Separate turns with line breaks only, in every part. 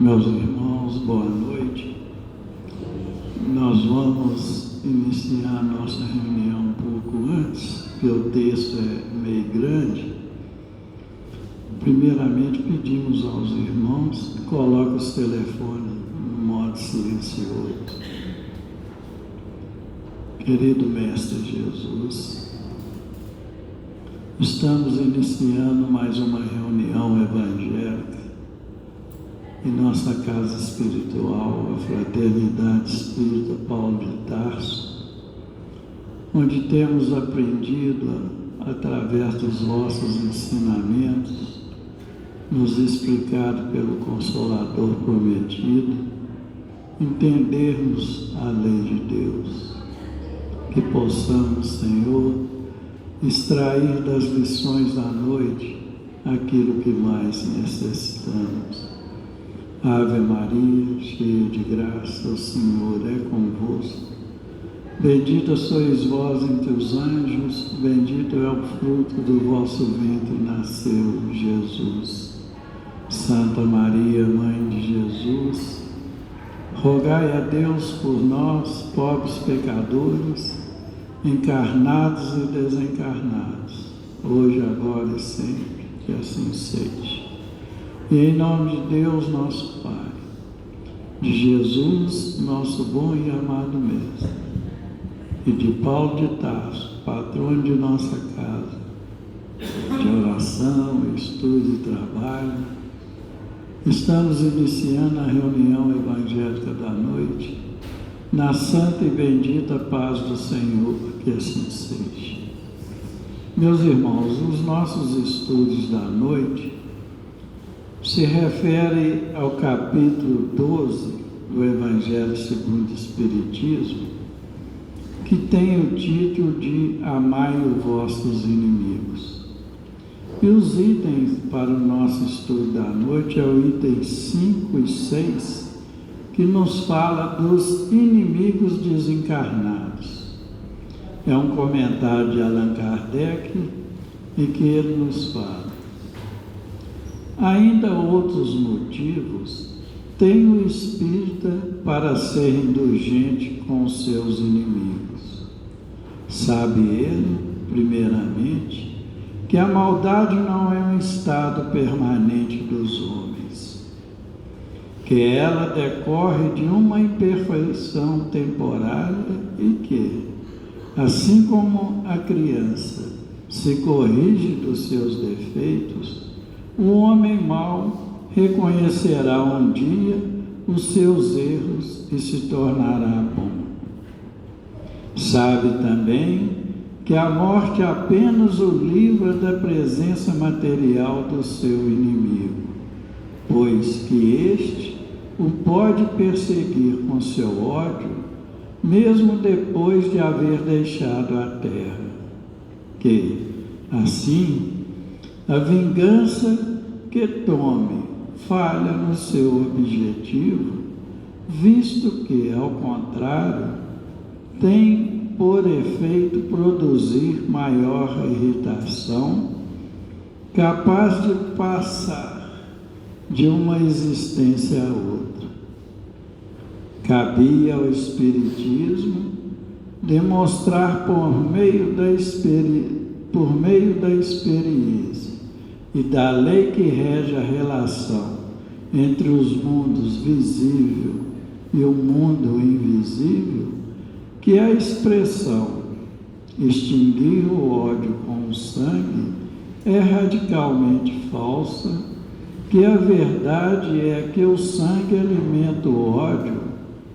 Meus irmãos, boa noite. Nós vamos iniciar a nossa reunião um pouco antes, porque o texto é meio grande. Primeiramente, pedimos aos irmãos que coloquem os telefones no modo silencioso. Querido Mestre Jesus, estamos iniciando mais uma reunião evangélica em nossa casa espiritual, a Fraternidade Espírita Paulo de Tarso, onde temos aprendido, através dos vossos ensinamentos, nos explicado pelo Consolador prometido, entendermos a lei de Deus, que possamos, Senhor, extrair das lições da noite aquilo que mais necessitamos. Ave Maria, cheia de graça, o Senhor é convosco. Bendita sois vós entre os anjos, bendito é o fruto do vosso ventre, nasceu Jesus. Santa Maria, Mãe de Jesus, rogai a Deus por nós, pobres pecadores, encarnados e desencarnados, hoje, agora e sempre, que assim seja. E em nome de Deus, nosso Pai, de Jesus, nosso bom e amado Mestre, e de Paulo de Tarso, patrono de nossa casa, de oração, estudo e trabalho, estamos iniciando a reunião evangélica da noite, na santa e bendita paz do Senhor, que assim seja. Meus irmãos, os nossos estudos da noite se refere ao capítulo 12 do Evangelho segundo o Espiritismo, que tem o título de Amai os vossos inimigos. E os itens para o nosso estudo da noite é o item 5 e 6, que nos fala dos inimigos desencarnados. É um comentário de Allan Kardec, em que ele nos fala: ainda outros motivos tem o espírita para ser indulgente com os seus inimigos. Sabe ele, primeiramente, que a maldade não é um estado permanente dos homens, que ela decorre de uma imperfeição temporária e que, assim como a criança se corrige dos seus defeitos, o homem mau reconhecerá um dia os seus erros e se tornará bom. Sabe também que a morte apenas o livra da presença material do seu inimigo, pois que este o pode perseguir com seu ódio, mesmo depois de haver deixado a terra. Que, assim, a vingança que tome falha no seu objetivo, visto que, ao contrário, tem por efeito produzir maior irritação, capaz de passar de uma existência a outra. Cabia ao Espiritismo demonstrar por meio da experiência e da lei que rege a relação entre os mundos visível e o mundo invisível, que a expressão extinguir o ódio com o sangue é radicalmente falsa, que a verdade é que o sangue alimenta o ódio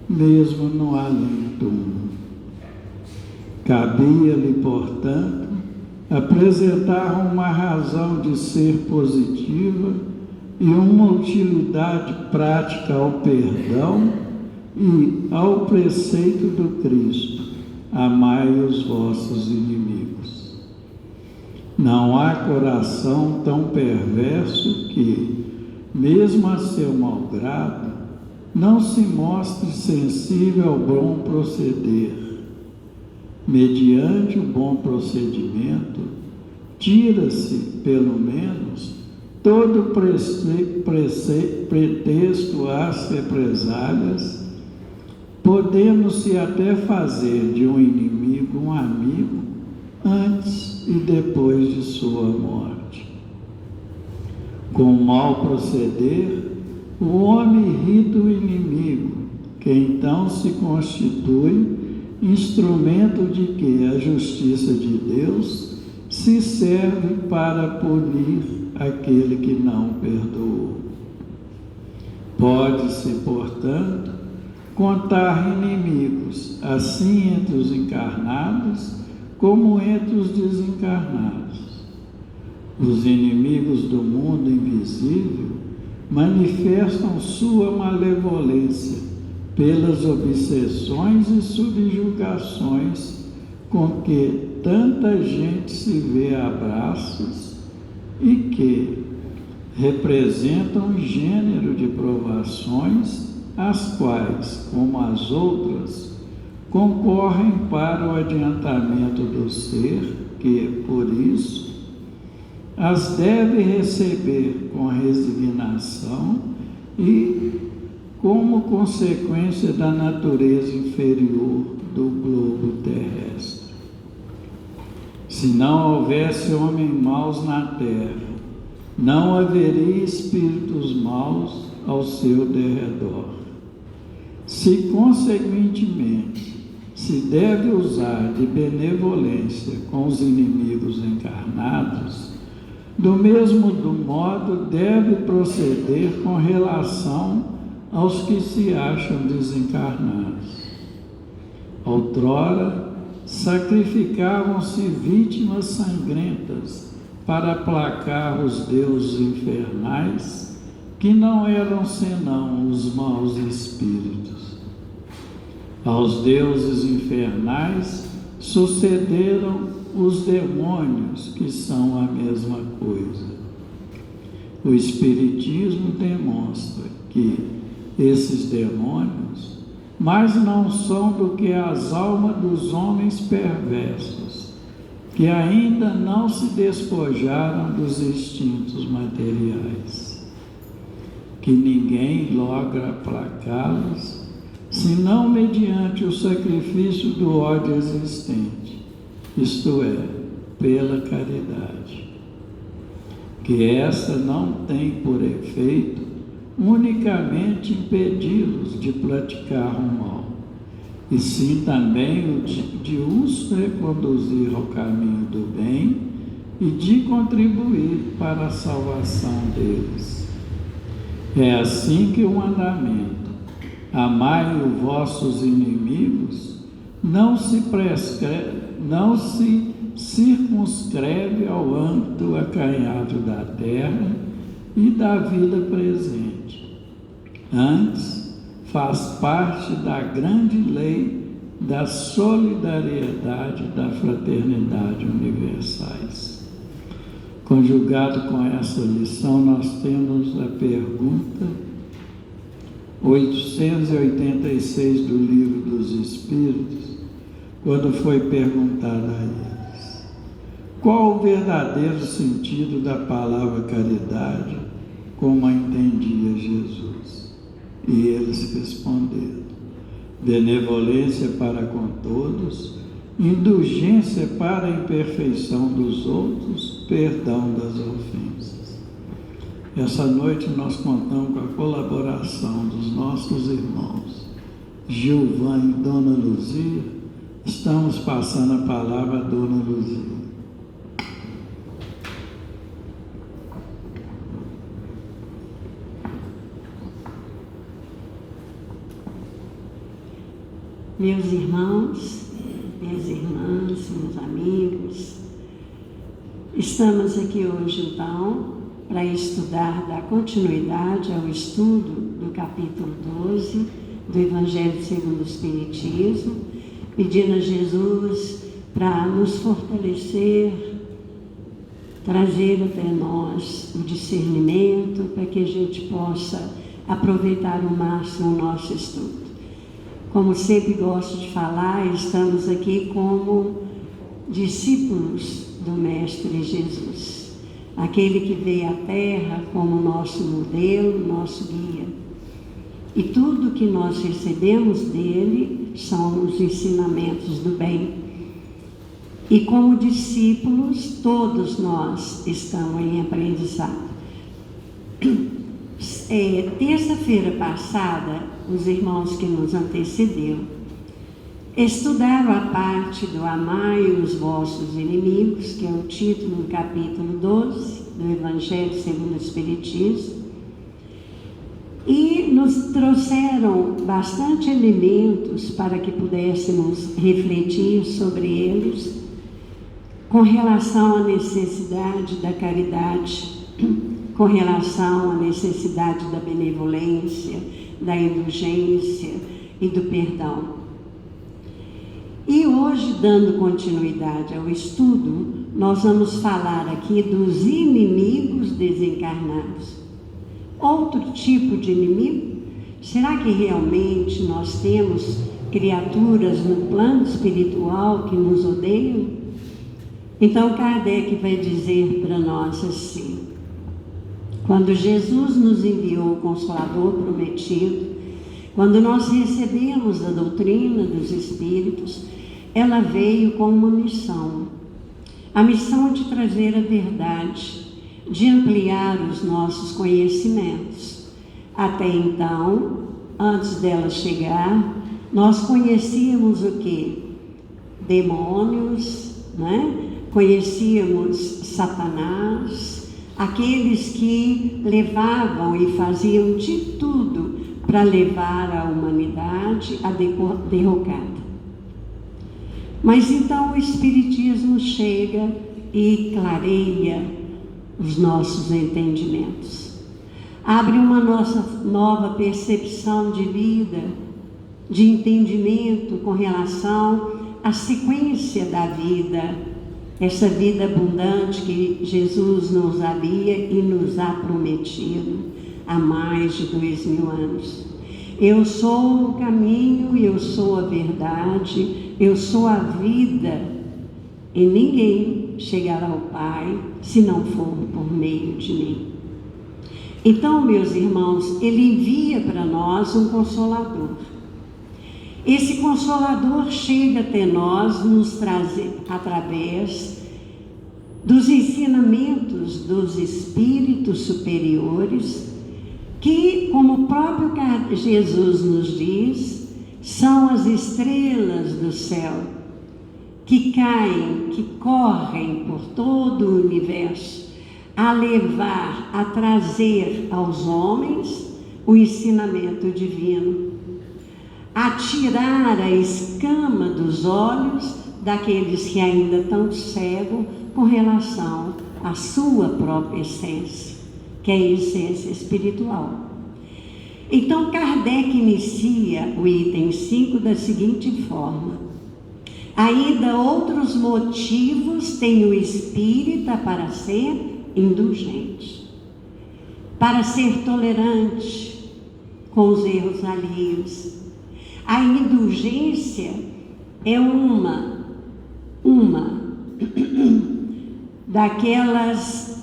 mesmo no além-túmulo. Cabia-lhe, portanto, apresentar uma razão de ser positiva e uma utilidade prática ao perdão e ao preceito do Cristo: amai os vossos inimigos. Não há coração tão perverso que, mesmo a seu mau grado, não se mostre sensível ao bom proceder. Mediante o bom procedimento, tira-se, pelo menos, todo pretexto às represálias, podemos-se até fazer de um inimigo um amigo antes e depois de sua morte. Com mau proceder, o homem irrita o inimigo, que então se constitui instrumento de que a justiça de Deus se serve para punir aquele que não perdoou. Pode-se, portanto, contar inimigos, assim entre os encarnados como entre os desencarnados. Os inimigos do mundo invisível manifestam sua malevolência pelas obsessões e subjugações com que tanta gente se vê a braços e que representam um gênero de provações, as quais, como as outras, concorrem para o adiantamento do ser, que, por isso, as deve receber com resignação e como consequência da natureza inferior do globo terrestre. Se não houvesse homens maus na terra, não haveria espíritos maus ao seu derredor. Se, consequentemente, se deve usar de benevolência com os inimigos encarnados, do mesmo modo deve proceder com relação aos que se acham desencarnados. Outrora, sacrificavam-se vítimas sangrentas para aplacar os deuses infernais, que não eram senão os maus espíritos. Aos deuses infernais sucederam os demônios, que são a mesma coisa. O Espiritismo demonstra que esses demônios mais não são do que as almas dos homens perversos, que ainda não se despojaram dos instintos materiais, que ninguém logra aplacá-los, senão mediante o sacrifício do ódio existente, isto é, pela caridade, que esta não tem por efeito unicamente impedi-los de praticar o mal, e sim também o de os reconduzir ao caminho do bem e de contribuir para a salvação deles. É assim que o mandamento, amai os vossos inimigos, não se circunscreve ao âmbito acanhado da terra e da vida presente. Antes, faz parte da grande lei da solidariedade, da fraternidade universais. Conjugado com essa lição, nós temos a pergunta 886 do Livro dos Espíritos, quando foi perguntado a eles: qual o verdadeiro sentido da palavra caridade, como a entendia Jesus? E eles responderam: benevolência para com todos, indulgência para a imperfeição dos outros, perdão das ofensas. Essa noite nós contamos com a colaboração dos nossos irmãos Gilvan e Dona Luzia. Estamos passando a palavra a Dona Luzia.
Meus irmãos, minhas irmãs, meus amigos, estamos aqui hoje então para estudar, dar continuidade ao estudo do capítulo 12 do Evangelho segundo o Espiritismo, pedindo a Jesus para nos fortalecer, trazer até nós o discernimento para que a gente possa aproveitar ao máximo o nosso estudo. Como sempre gosto de falar, estamos aqui como discípulos do Mestre Jesus. aquele que veio à Terra como nosso modelo, nosso guia. E tudo que nós recebemos dele são os ensinamentos do bem. E como discípulos, todos nós estamos em aprendizado. Terça-feira passada, os irmãos que nos antecederam estudaram a parte do Amai os vossos inimigos, que é o título do capítulo 12 do Evangelho segundo o Espiritismo, e nos trouxeram bastante elementos para que pudéssemos refletir sobre eles com relação à necessidade da caridade, com relação à necessidade da benevolência, da indulgência e do perdão. E hoje, dando continuidade ao estudo, nós vamos falar aqui dos inimigos desencarnados. Outro tipo de inimigo? Será que realmente nós temos criaturas no plano espiritual que nos odeiam? Então Kardec vai dizer para nós assim: quando Jesus nos enviou o Consolador prometido, quando nós recebemos a doutrina dos Espíritos, ela veio com uma missão. A missão de trazer a verdade, de ampliar os nossos conhecimentos. Até então, antes dela chegar, nós conhecíamos o quê? Demônios, né? Conhecíamos Satanás, aqueles que levavam e faziam de tudo para levar a humanidade à derrocada. Mas então o Espiritismo chega e clareia os nossos entendimentos. Abre uma nova percepção de vida, de entendimento com relação à sequência da vida, essa vida abundante que Jesus nos havia e nos ha prometido há mais de 2000 anos. Eu sou o caminho, eu sou a verdade, eu sou a vida, e ninguém chegará ao Pai se não for por meio de mim. Então, meus irmãos, ele envia para nós um Consolador. Esse Consolador chega até nós, nos trazer através dos ensinamentos dos espíritos superiores, que, como o próprio Jesus nos diz, são as estrelas do céu, que caem, que correm por todo o universo, a levar, a trazer aos homens o ensinamento divino, a tirar a escama dos olhos daqueles que ainda estão cegos com relação à sua própria essência, que é a essência espiritual. Então Kardec inicia o item 5 da seguinte forma: ainda outros motivos tem o espírita para ser indulgente, para ser tolerante com os erros alheios. A indulgência é uma daquelas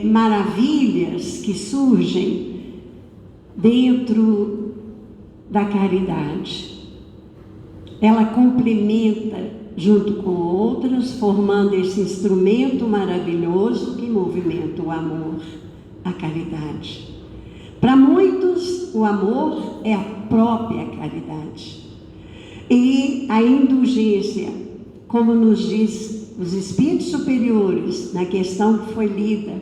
maravilhas que surgem dentro da caridade. Ela complementa junto com outras, formando esse instrumento maravilhoso que movimenta o amor, a caridade. Para muitos, o amor é a própria caridade. E a indulgência, como nos diz os Espíritos Superiores, na questão que foi lida,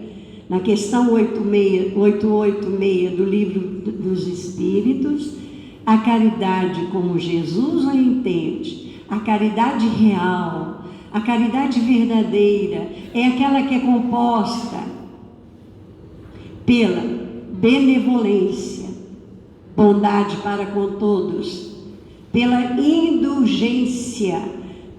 na questão 886 do Livro dos Espíritos, a caridade como Jesus a entende, a caridade real, a caridade verdadeira, é aquela que é composta pela benevolência, bondade para com todos, pela indulgência,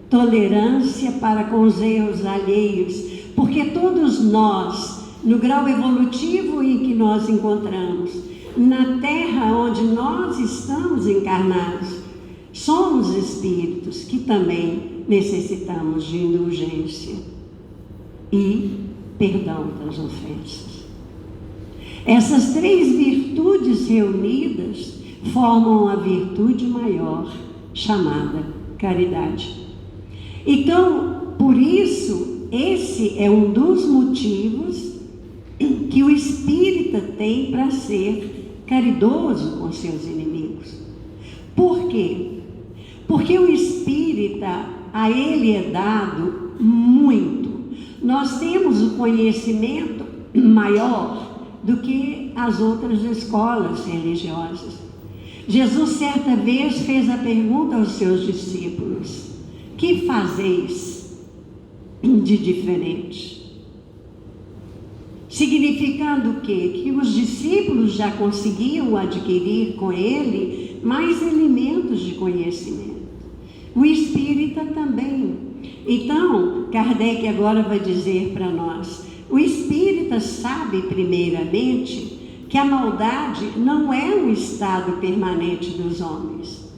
tolerância para com os erros alheios, porque todos nós, no grau evolutivo em que nós encontramos, na terra onde nós estamos encarnados, somos espíritos que também necessitamos de indulgência e perdão das ofensas. Essas 3 virtudes reunidas formam a virtude maior, chamada caridade. Então, por isso, esse é um dos motivos que o espírita tem para ser caridoso com seus inimigos. Por quê? Porque o espírita, a ele é dado muito. Nós temos o conhecimento maior do que as outras escolas religiosas. Jesus certa vez fez a pergunta aos seus discípulos: que fazeis de diferente? Significando o quê? Que os discípulos já conseguiam adquirir com ele mais elementos de conhecimento. O espírita também. Então, Kardec agora vai dizer para nós: o espírita sabe primeiramente que a maldade não é um estado permanente dos homens.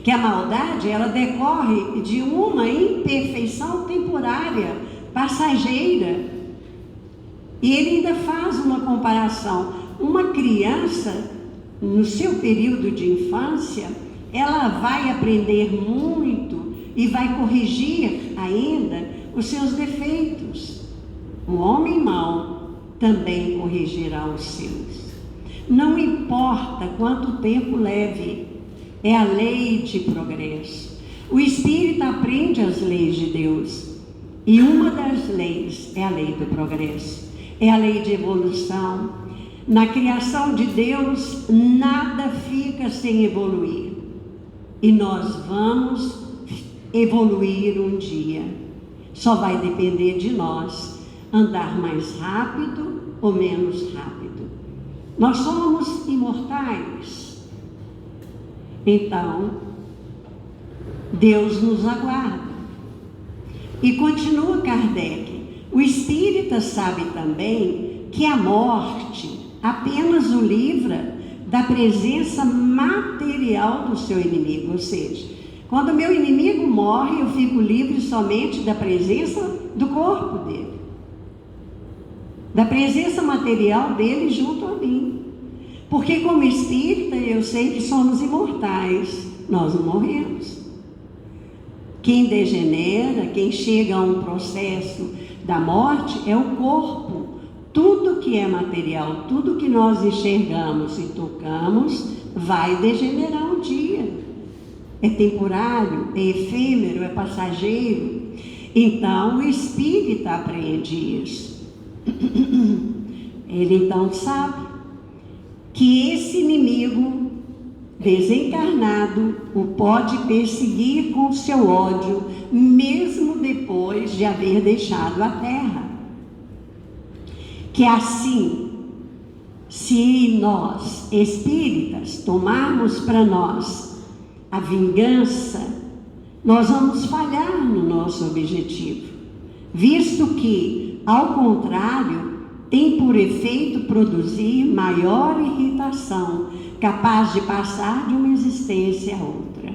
Que a maldade, ela decorre de uma imperfeição temporária, passageira. E ele ainda faz uma comparação. Uma criança, no seu período de infância, ela vai aprender muito e vai corrigir ainda os seus defeitos. O homem mau também corrigirá os seus. Não importa quanto tempo leve, é a lei de progresso. O espírito aprende as leis de Deus, e uma das leis é a lei do progresso. É a lei de evolução. Na criação de Deus, nada fica sem evoluir. E nós vamos evoluir um dia. Só vai depender de nós andar mais rápido ou menos rápido. Nós somos imortais. Então, Deus nos aguarda. E continua Kardec: o espírita sabe também que a morte apenas o livra da presença material do seu inimigo. Ou seja, quando meu inimigo morre, eu fico livre somente da presença do corpo dele, da presença material dele junto a mim. Porque como espírita eu sei que somos imortais, nós não morremos. Quem degenera, quem chega a um processo da morte é o corpo. Tudo que é material, tudo que nós enxergamos e tocamos vai degenerar um dia. É temporário, é efêmero, é passageiro. Então o espírita aprende isso. Ele então sabe que esse inimigo desencarnado o pode perseguir com seu ódio, mesmo depois de haver deixado a terra. Que assim, se nós, espíritas, tomarmos para nós a vingança, nós vamos falhar no nosso objetivo, visto que, ao contrário, tem por efeito produzir maior irritação, capaz de passar de uma existência a outra.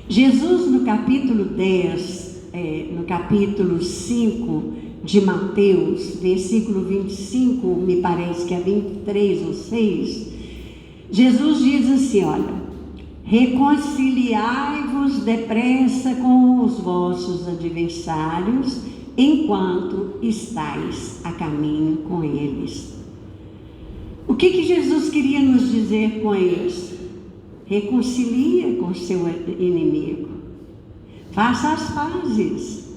Jesus, no capítulo 10, no capítulo 5 de Mateus, versículo 25, me parece que é 23 ou 6, Jesus diz assim, olha: reconciliai-vos depressa com os vossos adversários, enquanto estáis a caminho com eles. O que Jesus queria nos dizer com isso? Reconcilia com seu inimigo. Faça as pazes.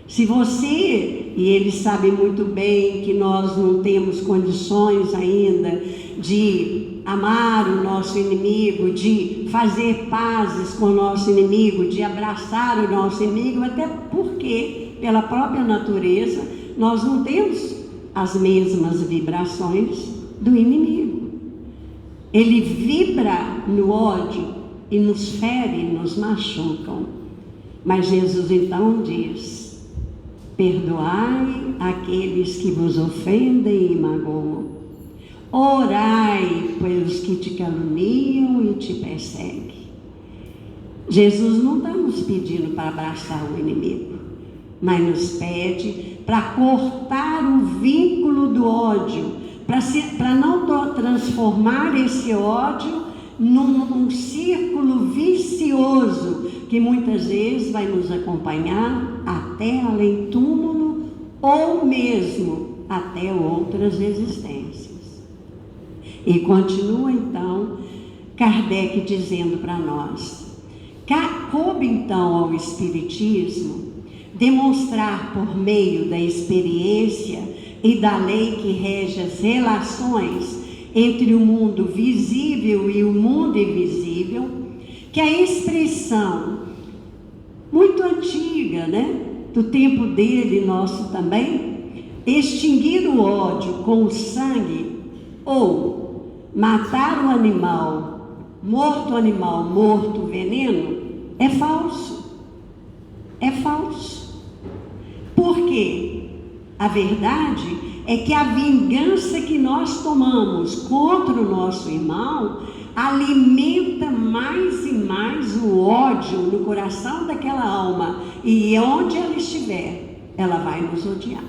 Se você, e ele sabe muito bem que nós não temos condições ainda de amar o nosso inimigo, de fazer pazes com o nosso inimigo, de abraçar o nosso inimigo, até porque, pela própria natureza, nós não temos as mesmas vibrações do inimigo. Ele vibra no ódio e nos fere, nos machucam. Mas Jesus então diz: perdoai aqueles que vos ofendem e magoam. Orai pelos que te caluniam e te perseguem. Jesus não está nos pedindo para abraçar o inimigo. mas nos pede para cortar o vínculo do ódio, para não transformar esse ódio num círculo vicioso que muitas vezes vai nos acompanhar até além túmulo ou mesmo até outras existências. E continua então Kardec dizendo para nós: coube então ao Espiritismo demonstrar por meio da experiência e da lei que rege as relações entre o mundo visível e o mundo invisível, que a expressão muito antiga, do tempo dele, nosso também, extinguir o ódio com o sangue ou matar o animal, morto veneno, é falso. É falso. Por quê? A verdade é que a vingança que nós tomamos contra o nosso irmão alimenta mais e mais o ódio no coração daquela alma, e onde ela estiver, ela vai nos odiar.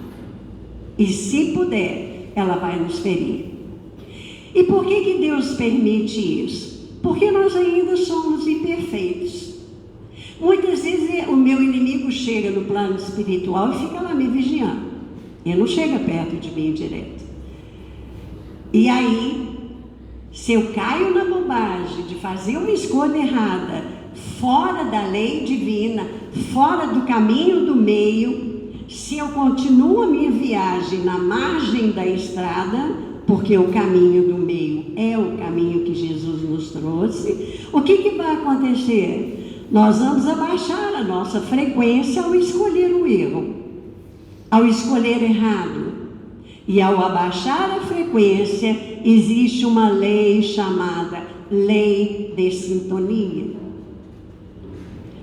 E se puder, ela vai nos ferir. E por que Deus permite isso? Porque nós ainda somos imperfeitos. Muitas vezes o meu inimigo chega no plano espiritual e fica lá me vigiando. Ele não chega perto de mim direto. E aí, se eu caio na bobagem de fazer uma escolha errada, fora da lei divina, fora do caminho do meio, se eu continuo a minha viagem na margem da estrada, porque o caminho do meio é o caminho que Jesus nos trouxe, o que vai acontecer? Nós vamos abaixar a nossa frequência ao escolher o erro, ao escolher errado. E ao abaixar a frequência, existe uma lei chamada lei de sintonia.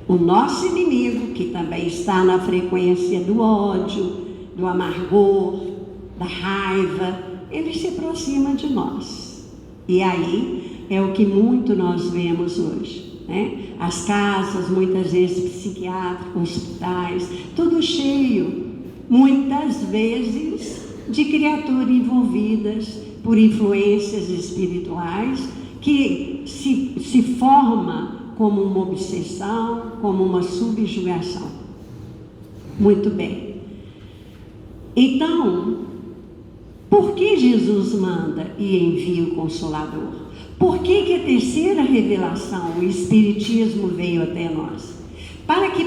O nosso inimigo, que também está na frequência do ódio, do amargor, da raiva, ele se aproxima de nós. E aí é o que muito nós vemos hoje. As casas, muitas vezes psiquiátricos, hospitais, tudo cheio, muitas vezes de criaturas envolvidas por influências espirituais que se forma como uma obsessão, como uma subjugação. Muito bem. Então, por que Jesus manda e envia o Consolador? Por que a terceira revelação, o Espiritismo, veio até nós? Para que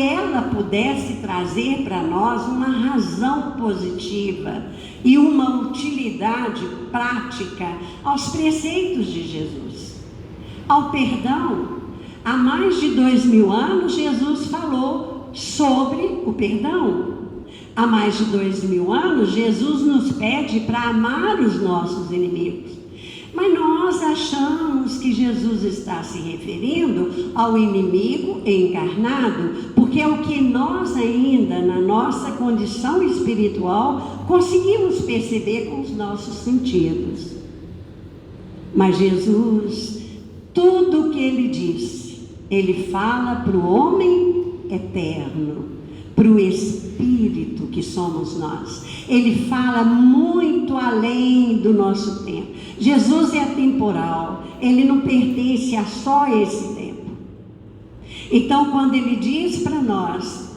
ela pudesse trazer para nós uma razão positiva e uma utilidade prática aos preceitos de Jesus. Ao perdão, há mais de 2000 anos Jesus falou sobre o perdão. Há mais de 2000 anos, Jesus nos pede para amar os nossos inimigos. Mas nós achamos que Jesus está se referindo ao inimigo encarnado, porque é o que nós ainda, na nossa condição espiritual, conseguimos perceber com os nossos sentidos. Mas Jesus, tudo o que ele disse, ele fala para o homem eterno, para o Espírito que somos nós. Ele fala muito além do nosso tempo. Jesus é atemporal, ele não pertence a só esse tempo. Então, quando ele diz para nós,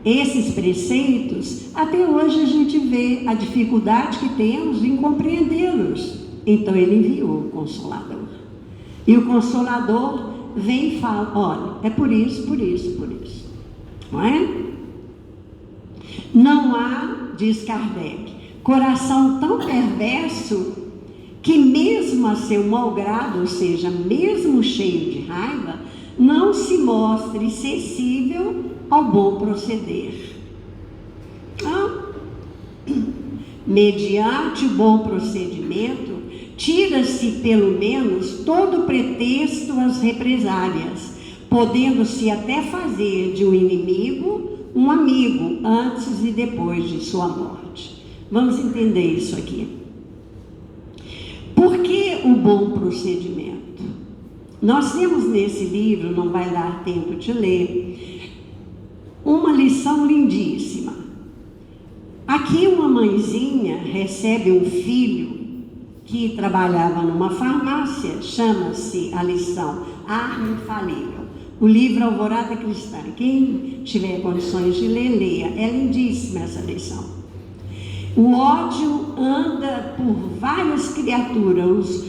esses preceitos, até hoje a gente vê a dificuldade que temos em compreendê-los. Então, ele enviou o Consolador. E o Consolador vem e fala: olha, é por isso, por isso, por isso. Não é? Não há, diz Kardec, coração tão perverso que mesmo a seu mau grado, ou seja, mesmo cheio de raiva, não se mostre sensível ao bom proceder. Mediante o bom procedimento, tira-se pelo menos todo pretexto às represálias, podendo-se até fazer de um inimigo um amigo antes e depois de sua morte. Vamos entender isso aqui. Por que o bom procedimento? Nós temos nesse livro, não vai dar tempo de ler, uma lição lindíssima. Aqui uma mãezinha recebe um filho que trabalhava numa farmácia, chama-se a lição Arma Infalível. O livro Alvorada Cristã. Quem tiver condições de ler, leia. É lindíssima essa lição. O ódio anda por várias criaturas,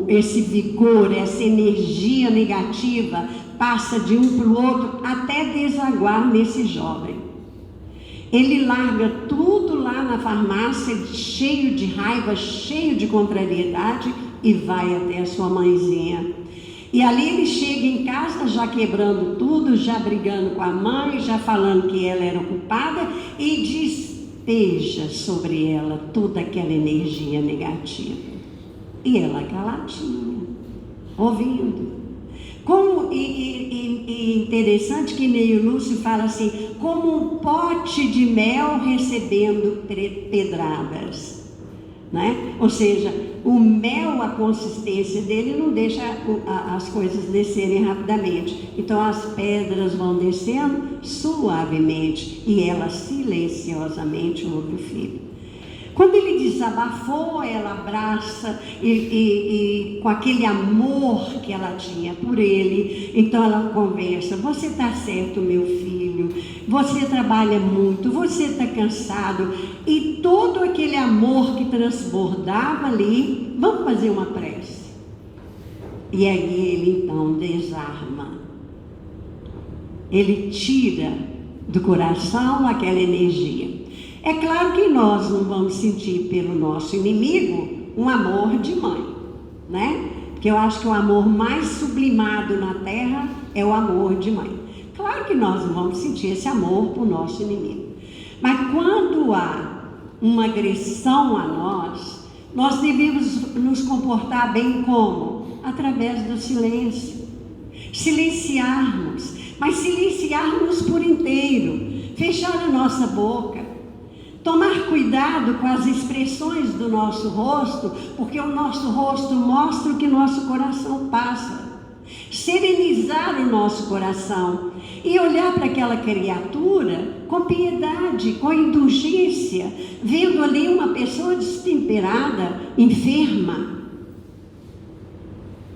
esse vigor, essa energia negativa passa de um para o outro até desaguar nesse jovem. Ele larga tudo lá na farmácia, cheio de raiva, cheio de contrariedade, e vai até a sua mãezinha. E ali ele chega em casa já quebrando tudo, já brigando com a mãe, já falando que ela era culpada, e despeja sobre ela toda aquela energia negativa. E ela caladinha, ouvindo. E interessante que Neio Lúcio fala assim, como um pote de mel recebendo pedradas, né? Ou seja, o mel, a consistência dele não deixa as coisas descerem rapidamente. Então as pedras vão descendo suavemente e ela silenciosamente ouve o filho. Quando ele desabafou, ela abraça e com aquele amor que ela tinha por ele, então ela conversa, você está certo, meu filho, você trabalha muito, você está cansado, e todo aquele amor que transbordava ali, vamos fazer uma prece. E aí ele então desarma, ele tira do coração aquela energia. É claro que nós não vamos sentir pelo nosso inimigo um amor de mãe, né? Porque eu acho que o amor mais sublimado na terra é o amor de mãe. Claro que nós não vamos sentir esse amor por nosso inimigo. Mas quando há uma agressão a nós devemos nos comportar bem como? Através do silêncio. Silenciarmos, mas silenciarmos por inteiro. Fechar a nossa boca. Tomar cuidado com as expressões do nosso rosto, porque o nosso rosto mostra o que nosso coração passa. Serenizar o nosso coração e olhar para aquela criatura com piedade, com indulgência, vendo ali uma pessoa destemperada, enferma.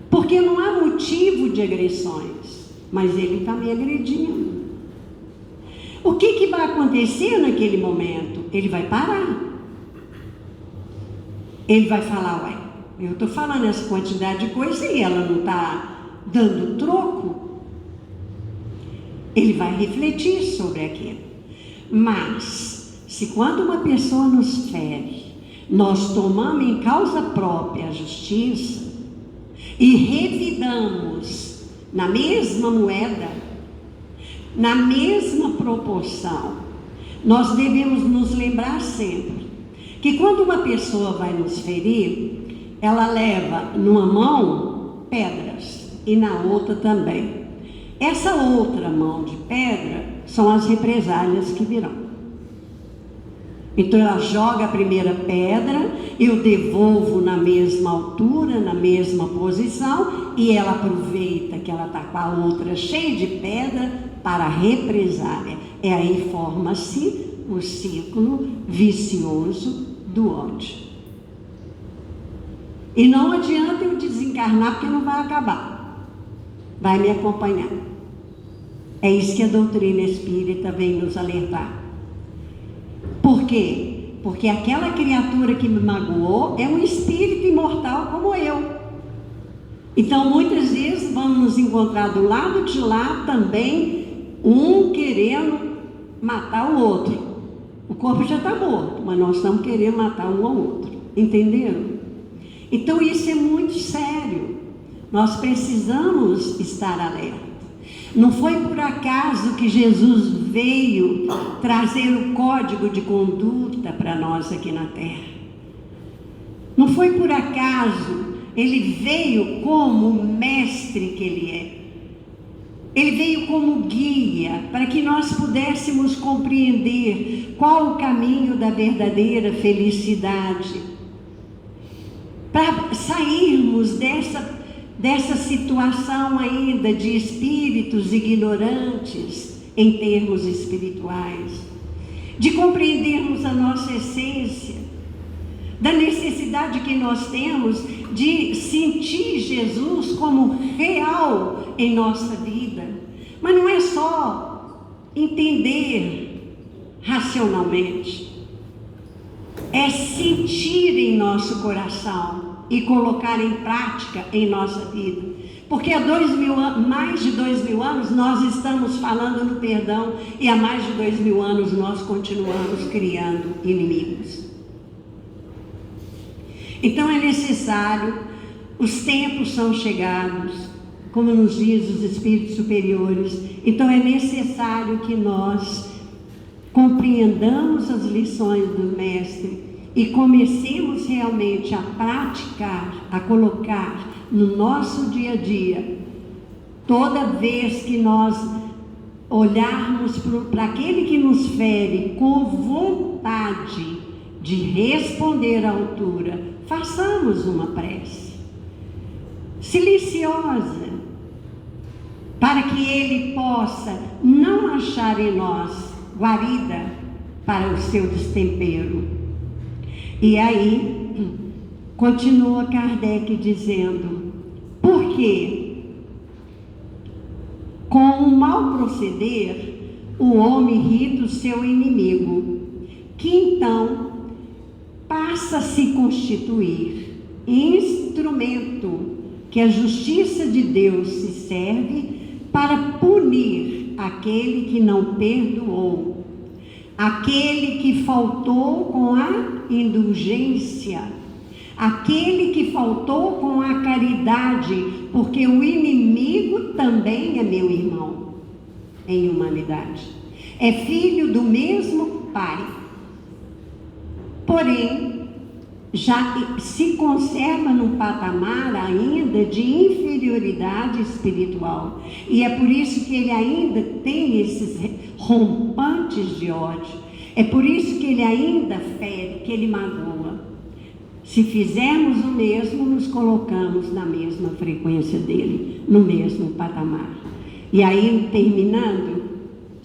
Porque não há motivo de agressões, mas ele está me agredindo. O que vai acontecer naquele momento? Ele vai parar. Ele vai falar, ué, eu estou falando essa quantidade de coisa e ela não está dando troco. Ele vai refletir sobre aquilo. Mas, se quando uma pessoa nos fere, nós tomamos em causa própria a justiça e revidamos na mesma moeda, na mesma proporção, nós devemos nos lembrar sempre que quando uma pessoa vai nos ferir, ela leva numa mão pedras e na outra também. Essa outra mão de pedra são as represálias que virão. Então ela joga a primeira pedra, eu devolvo na mesma altura, na mesma posição, e ela aproveita que ela está com a outra cheia de pedra para a represália. E aí forma-se o ciclo vicioso do ódio. E não adianta eu desencarnar, porque não vai acabar. Vai me acompanhar. É isso que a doutrina espírita vem nos alertar. Por quê? Porque aquela criatura que me magoou é um espírito imortal como eu. Então, muitas vezes, vamos nos encontrar do lado de lá também, um querendo matar o outro. O corpo já está morto, mas nós estamos querendo matar um ao outro. Entenderam? Então, isso é muito sério. Nós precisamos estar alerta. Não foi por acaso que Jesus veio trazer o código de conduta para nós aqui na Terra. Não foi por acaso. Ele veio como o mestre que ele é. Ele veio como guia para que nós pudéssemos compreender qual o caminho da verdadeira felicidade. Para sairmos dessa situação ainda de espíritos ignorantes em termos espirituais, de compreendermos a nossa essência, da necessidade que nós temos de sentir Jesus como real em nossa vida. Mas não é só entender racionalmente, é sentir em nosso coração e colocar em prática em nossa vida. Porque há mais de 2000 anos nós estamos falando no perdão, e há mais de 2000 anos nós continuamos criando inimigos. Então é necessário, os tempos são chegados, como nos diz os espíritos superiores, então é necessário que nós compreendamos as lições do Mestre e comecemos realmente a praticar, a colocar no nosso dia a dia. Toda vez que nós olharmos para aquele que nos fere com vontade de responder à altura, façamos uma prece silenciosa, para que ele possa não achar em nós guarida para o seu destempero. E aí, continua Kardec dizendo, porque com o mau proceder, o homem irrita o seu inimigo, que então passa a se constituir instrumento que a justiça de Deus se serve para punir aquele que não perdoou, aquele que faltou com a indulgência, aquele que faltou com a caridade, porque o inimigo também é meu irmão em humanidade, é filho do mesmo Pai, porém já se conserva num patamar ainda de inferioridade espiritual, e é por isso que ele ainda tem esses rompantes de ódio, é por isso que ele ainda fere, que ele magoa. Se fizermos o mesmo, nos colocamos na mesma frequência dele, no mesmo patamar. E aí, terminando,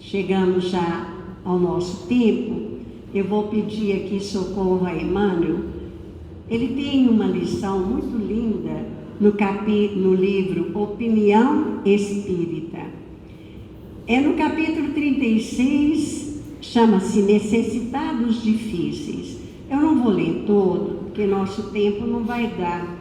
chegamos já ao nosso tempo, eu vou pedir aqui socorro a Emmanuel. Ele tem uma lição muito linda no livro Opinião Espírita. É no capítulo 36, chama-se Necessitados Difíceis. Eu não vou ler todo, porque nosso tempo não vai dar,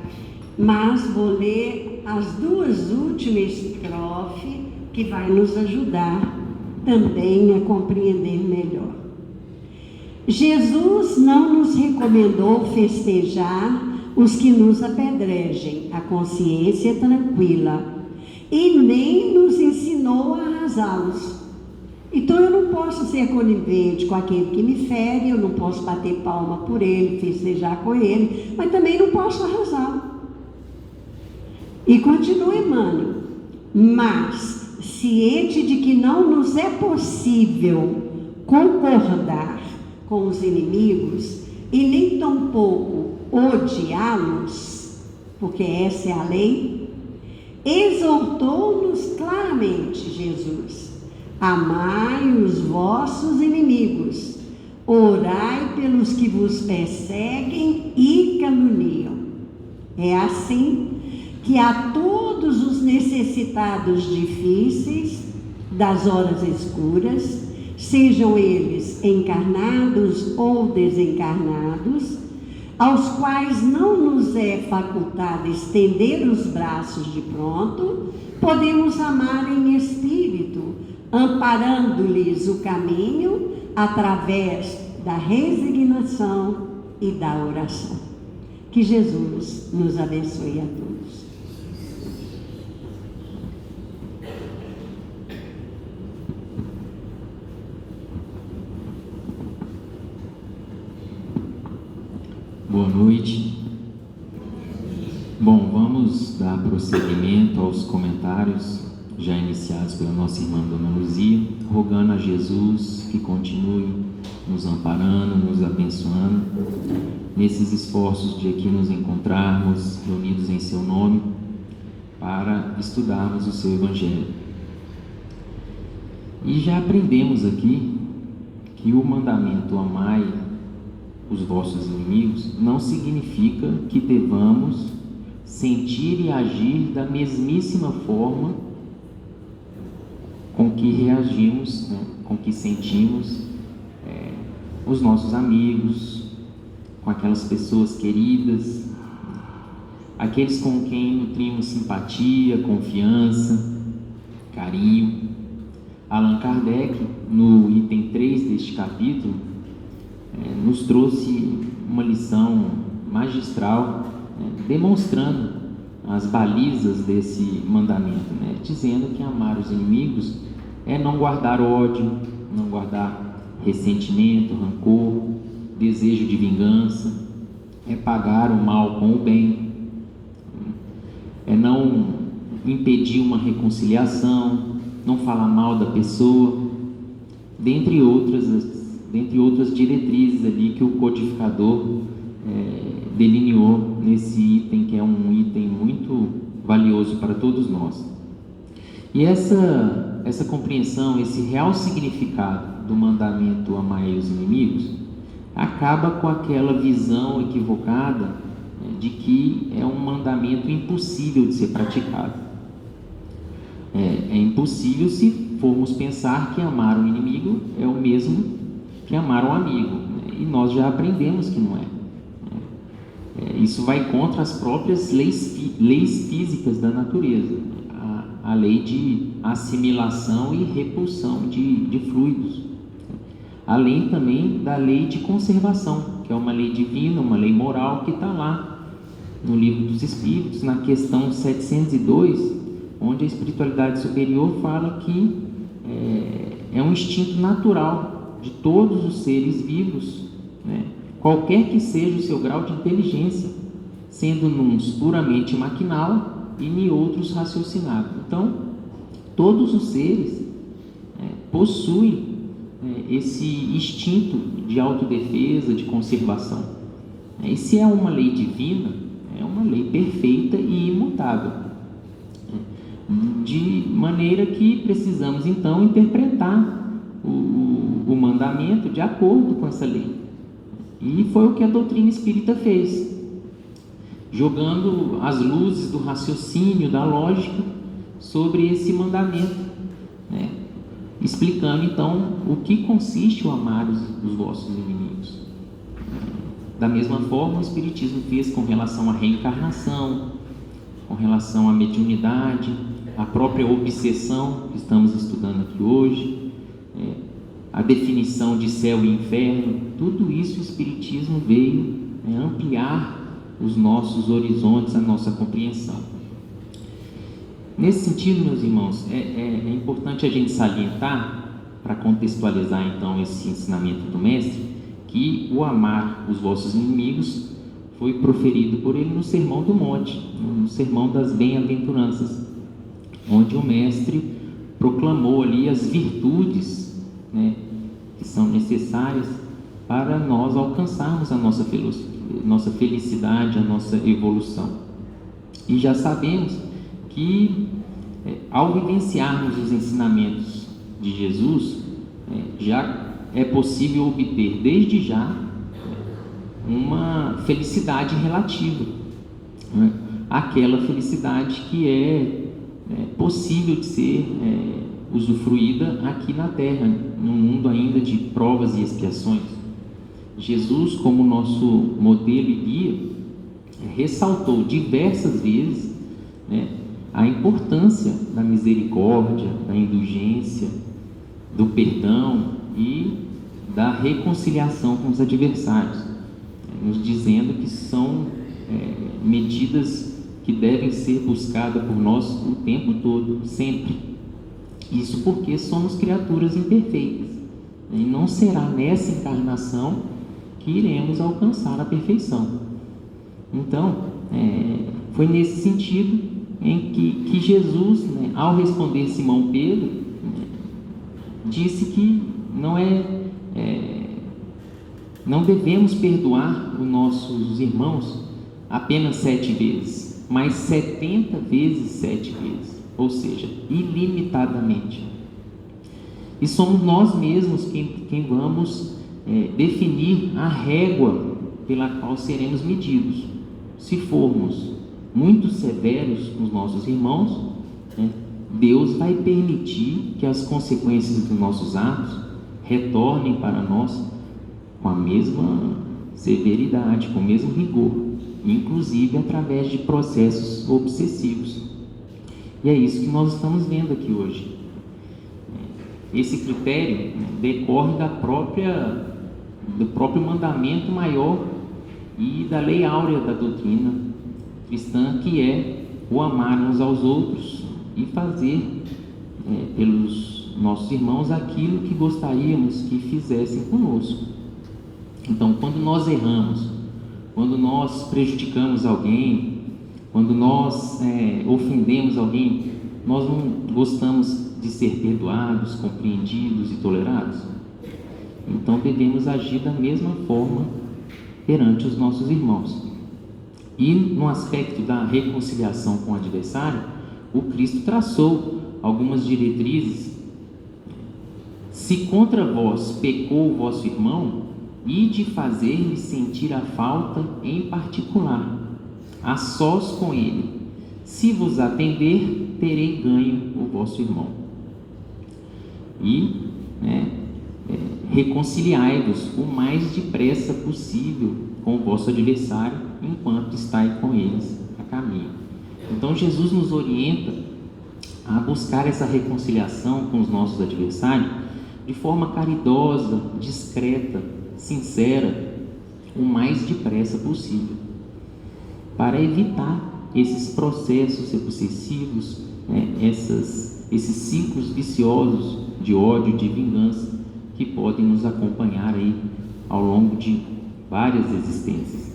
mas vou ler as duas últimas estrofes, que vai nos ajudar também a compreender melhor. Jesus não nos recomendou festejar os que nos apedrejem, a consciência tranquila, e nem nos ensinou a arrasá-los. Então eu não posso ser conivente com aquele que me fere, eu não posso bater palma por ele, festejar com ele, mas também não posso arrasá-lo. E continua Emmanuel, mas ciente de que não nos é possível concordar com os inimigos e nem tampouco odiá-los, porque essa é a lei, exortou-nos claramente Jesus: amai os vossos inimigos, orai pelos que vos perseguem e caluniam. É assim que a todos os necessitados difíceis das horas escuras, sejam eles encarnados ou desencarnados, aos quais não nos é facultado estender os braços de pronto, podemos amar em espírito, amparando-lhes o caminho através da resignação e da oração. Que Jesus nos abençoe a todos.
Boa noite. Bom, vamos dar prosseguimento aos comentários já iniciados pela nossa irmã Dona Luzia, rogando a Jesus que continue nos amparando, nos abençoando, nesses esforços de aqui nos encontrarmos reunidos em seu nome, para estudarmos o seu Evangelho. E já aprendemos aqui que o mandamento amai os vossos inimigos não significa que devamos sentir e agir da mesmíssima forma com que reagimos, né, com que sentimos os nossos amigos, com aquelas pessoas queridas, aqueles com quem nutrimos simpatia, confiança, carinho. Allan Kardec, no item 3 deste capítulo, nos trouxe uma lição magistral, demonstrando as balizas desse mandamento, dizendo que amar os inimigos é não guardar ódio, não guardar ressentimento, rancor, desejo de vingança, é pagar o mal com o bem, é não impedir uma reconciliação, não falar mal da pessoa, dentre outras diretrizes ali que o codificador delineou nesse item, que é um item muito valioso para todos nós. E essa compreensão, esse real significado do mandamento amai os inimigos, acaba com aquela visão equivocada de que é um mandamento impossível de ser praticado. É impossível se formos pensar que amar um inimigo é o mesmo que amar um amigo, e nós já aprendemos que não é. Isso vai contra as próprias leis físicas da natureza, a lei de assimilação e repulsão de fluidos, além também da lei de conservação, que é uma lei divina, uma lei moral que está lá no Livro dos Espíritos, na questão 702, onde a espiritualidade superior fala que é um instinto natural de todos os seres vivos, qualquer que seja o seu grau de inteligência, sendo nuns puramente maquinal e em outros raciocinado. Então, todos os seres possuem esse instinto de autodefesa, de conservação. E se é uma lei divina, é uma lei perfeita e imutável, de maneira que precisamos então interpretar o mandamento de acordo com essa lei. E foi o que a doutrina espírita fez, jogando as luzes do raciocínio, da lógica sobre esse mandamento, explicando então o que consiste o amar os vossos inimigos. Da mesma forma, o Espiritismo fez com relação à reencarnação, com relação à mediunidade, a própria obsessão que estamos estudando aqui hoje, a definição de céu e inferno. Tudo isso o Espiritismo veio ampliar os nossos horizontes, a nossa compreensão. Nesse sentido, meus irmãos, é importante a gente salientar, para contextualizar então esse ensinamento do Mestre, que o amar os vossos inimigos foi proferido por ele no Sermão do Monte, no Sermão das Bem-aventuranças, onde o Mestre proclamou ali as virtudes, que são necessárias para nós alcançarmos a nossa felicidade, a nossa evolução. E já sabemos que ao vivenciarmos os ensinamentos de Jesus, já é possível obter desde já uma felicidade relativa, aquela felicidade que é possível de ser usufruída aqui na Terra, no mundo ainda de provas e expiações. Jesus, como nosso modelo e guia, ressaltou diversas vezes a importância da misericórdia, da indulgência, do perdão e da reconciliação com os adversários, nos dizendo que são medidas que devem ser buscadas por nós o tempo todo, sempre. Isso porque somos criaturas imperfeitas, e não será nessa encarnação que iremos alcançar a perfeição. Então, foi nesse sentido em que Jesus, ao responder Simão Pedro, disse que não devemos perdoar os nossos irmãos apenas 7 vezes, mas 70 vezes 7 vezes, ou seja, ilimitadamente. E somos nós mesmos quem vamos definir a régua pela qual seremos medidos. Se formos muito severos com os nossos irmãos, Deus vai permitir que as consequências dos nossos atos retornem para nós com a mesma severidade, com o mesmo rigor, inclusive através de processos obsessivos. E é isso que nós estamos vendo aqui hoje. Esse critério decorre do próprio mandamento maior e da lei áurea da doutrina cristã, que é o amar uns aos outros e fazer pelos nossos irmãos aquilo que gostaríamos que fizessem conosco. Então, quando nós erramos, quando nós prejudicamos alguém, quando nós ofendemos alguém, nós não gostamos de ser perdoados, compreendidos e tolerados? Então devemos agir da mesma forma perante os nossos irmãos. E no aspecto da reconciliação com o adversário, o Cristo traçou algumas diretrizes. Se contra vós pecou o vosso irmão, ide fazer-lhe sentir a falta em particular, a sós com ele. Se vos atender, terei ganho o vosso irmão. E reconciliai-vos o mais depressa possível com o vosso adversário, enquanto estáis com eles a caminho. Então Jesus nos orienta a buscar essa reconciliação com os nossos adversários de forma caridosa, discreta, sincera, o mais depressa possível, para evitar esses processos obsessivos, esses ciclos viciosos de ódio, de vingança, que podem nos acompanhar aí ao longo de várias existências.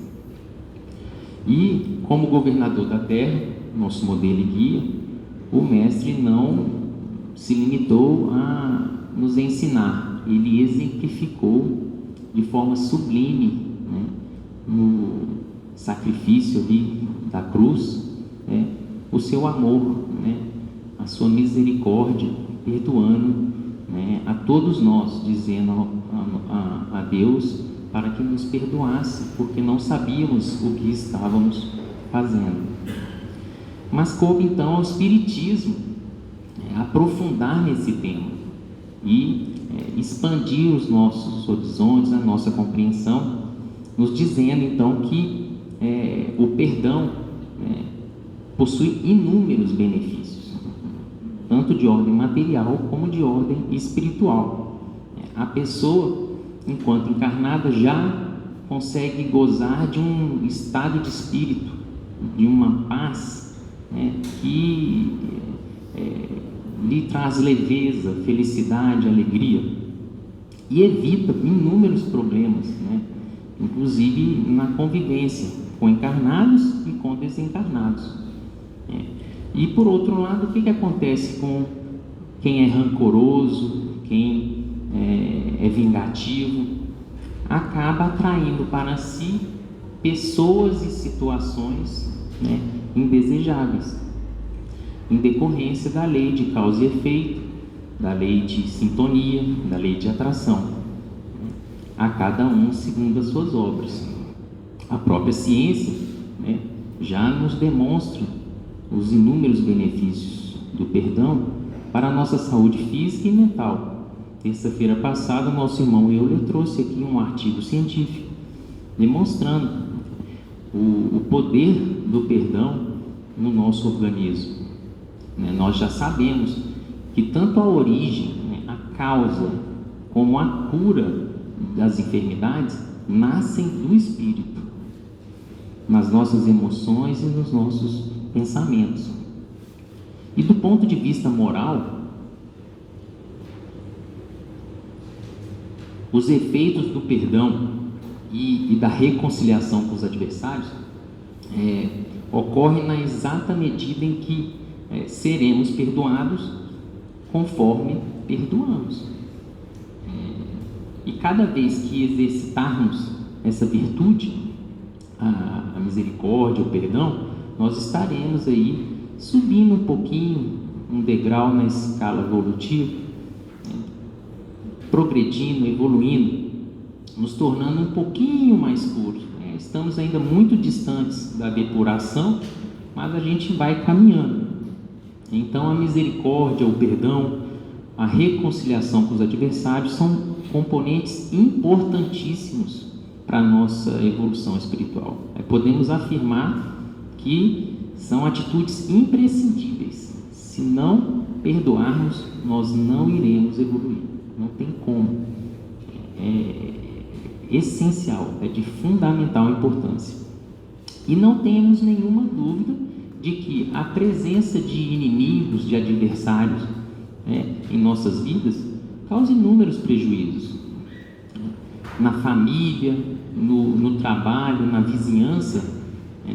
E como governador da terra, nosso modelo e guia, o mestre não se limitou a nos ensinar, ele exemplificou de forma sublime, no sacrifício ali da cruz, o seu amor, a sua misericórdia, perdoando a todos nós, dizendo a Deus para que nos perdoasse, porque não sabíamos o que estávamos fazendo. Mas coube então ao Espiritismo aprofundar nesse tema e expandir os nossos horizontes, a nossa compreensão, nos dizendo então que o perdão possui inúmeros benefícios, tanto de ordem material como de ordem espiritual. A pessoa, enquanto encarnada, já consegue gozar de um estado de espírito, de uma paz que lhe traz leveza, felicidade, alegria, e evita inúmeros problemas, inclusive na convivência com encarnados e com desencarnados. E por outro lado, o que acontece com quem é rancoroso, quem é vingativo? Acaba atraindo para si pessoas e situações indesejáveis, em decorrência da lei de causa e efeito, da lei de sintonia, da lei de atração, a cada um segundo as suas obras. A própria ciência já nos demonstra os inúmeros benefícios do perdão para a nossa saúde física e mental. Terça-feira passada, nosso irmão Euler trouxe aqui um artigo científico demonstrando o poder do perdão no nosso organismo. Nós já sabemos que tanto a origem, a causa, como a cura das enfermidades nascem do espírito, nas nossas emoções e nos nossos pensamentos. E do ponto de vista moral, os efeitos do perdão e da reconciliação com os adversários ocorrem na exata medida em que seremos perdoados conforme perdoamos. E cada vez que exercitarmos essa virtude, a misericórdia, o perdão, nós estaremos aí subindo um pouquinho, um degrau na escala evolutiva, progredindo, evoluindo, nos tornando um pouquinho mais puros. Estamos ainda muito distantes da depuração, mas a gente vai caminhando. Então a misericórdia, o perdão, a reconciliação com os adversários são componentes importantíssimos para a nossa evolução espiritual. Podemos afirmar que são atitudes imprescindíveis. Se não perdoarmos, nós não iremos evoluir. Não tem como. É essencial, é de fundamental importância. E não temos nenhuma dúvida de que a presença de inimigos, de adversários, em nossas vidas causa inúmeros prejuízos. Na família, no trabalho, na vizinhança,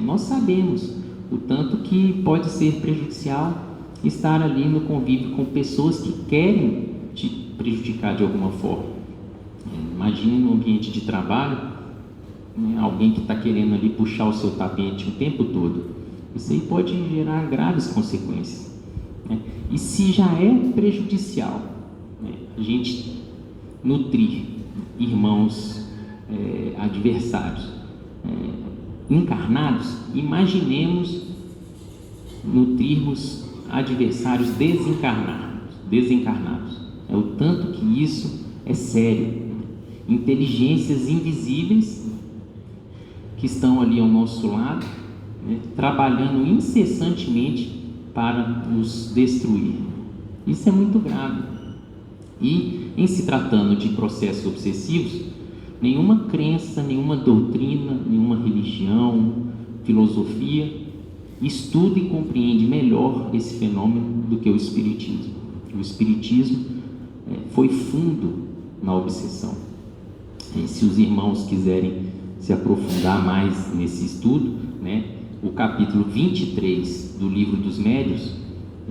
nós sabemos o tanto que pode ser prejudicial estar ali no convívio com pessoas que querem te prejudicar de alguma forma. Imagine no ambiente de trabalho, alguém que está querendo ali puxar o seu tapete o tempo todo. Isso aí pode gerar graves consequências. E se já é prejudicial, a gente nutrir irmãos adversários encarnados, imaginemos nutrirmos adversários desencarnados. O tanto que isso é sério. Inteligências invisíveis que estão ali ao nosso lado, trabalhando incessantemente para nos destruir. Isso é muito grave. E, em se tratando de processos obsessivos, nenhuma crença, nenhuma doutrina, nenhuma religião, filosofia estuda e compreende melhor esse fenômeno do que o Espiritismo. O Espiritismo foi fundo na obsessão. E se os irmãos quiserem se aprofundar mais nesse estudo, o capítulo 23 do Livro dos Médiuns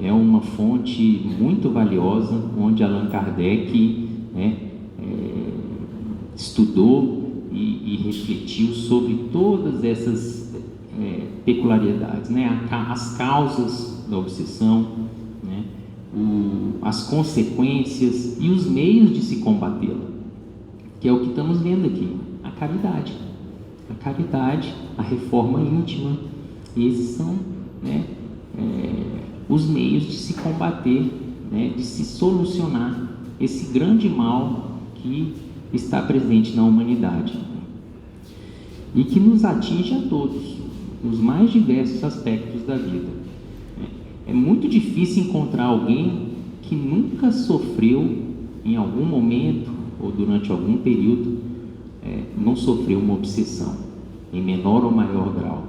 é uma fonte muito valiosa, onde Allan Kardec estudou e refletiu sobre todas essas peculiaridades, as causas da obsessão, as consequências e os meios de se combatê-la, que é o que estamos vendo aqui, a caridade, a reforma íntima. Esses são os meios de se combater, de se solucionar esse grande mal que está presente na humanidade e que nos atinge a todos, nos mais diversos aspectos da vida. É muito difícil encontrar alguém que nunca sofreu em algum momento ou durante algum período, não sofreu uma obsessão, em menor ou maior grau,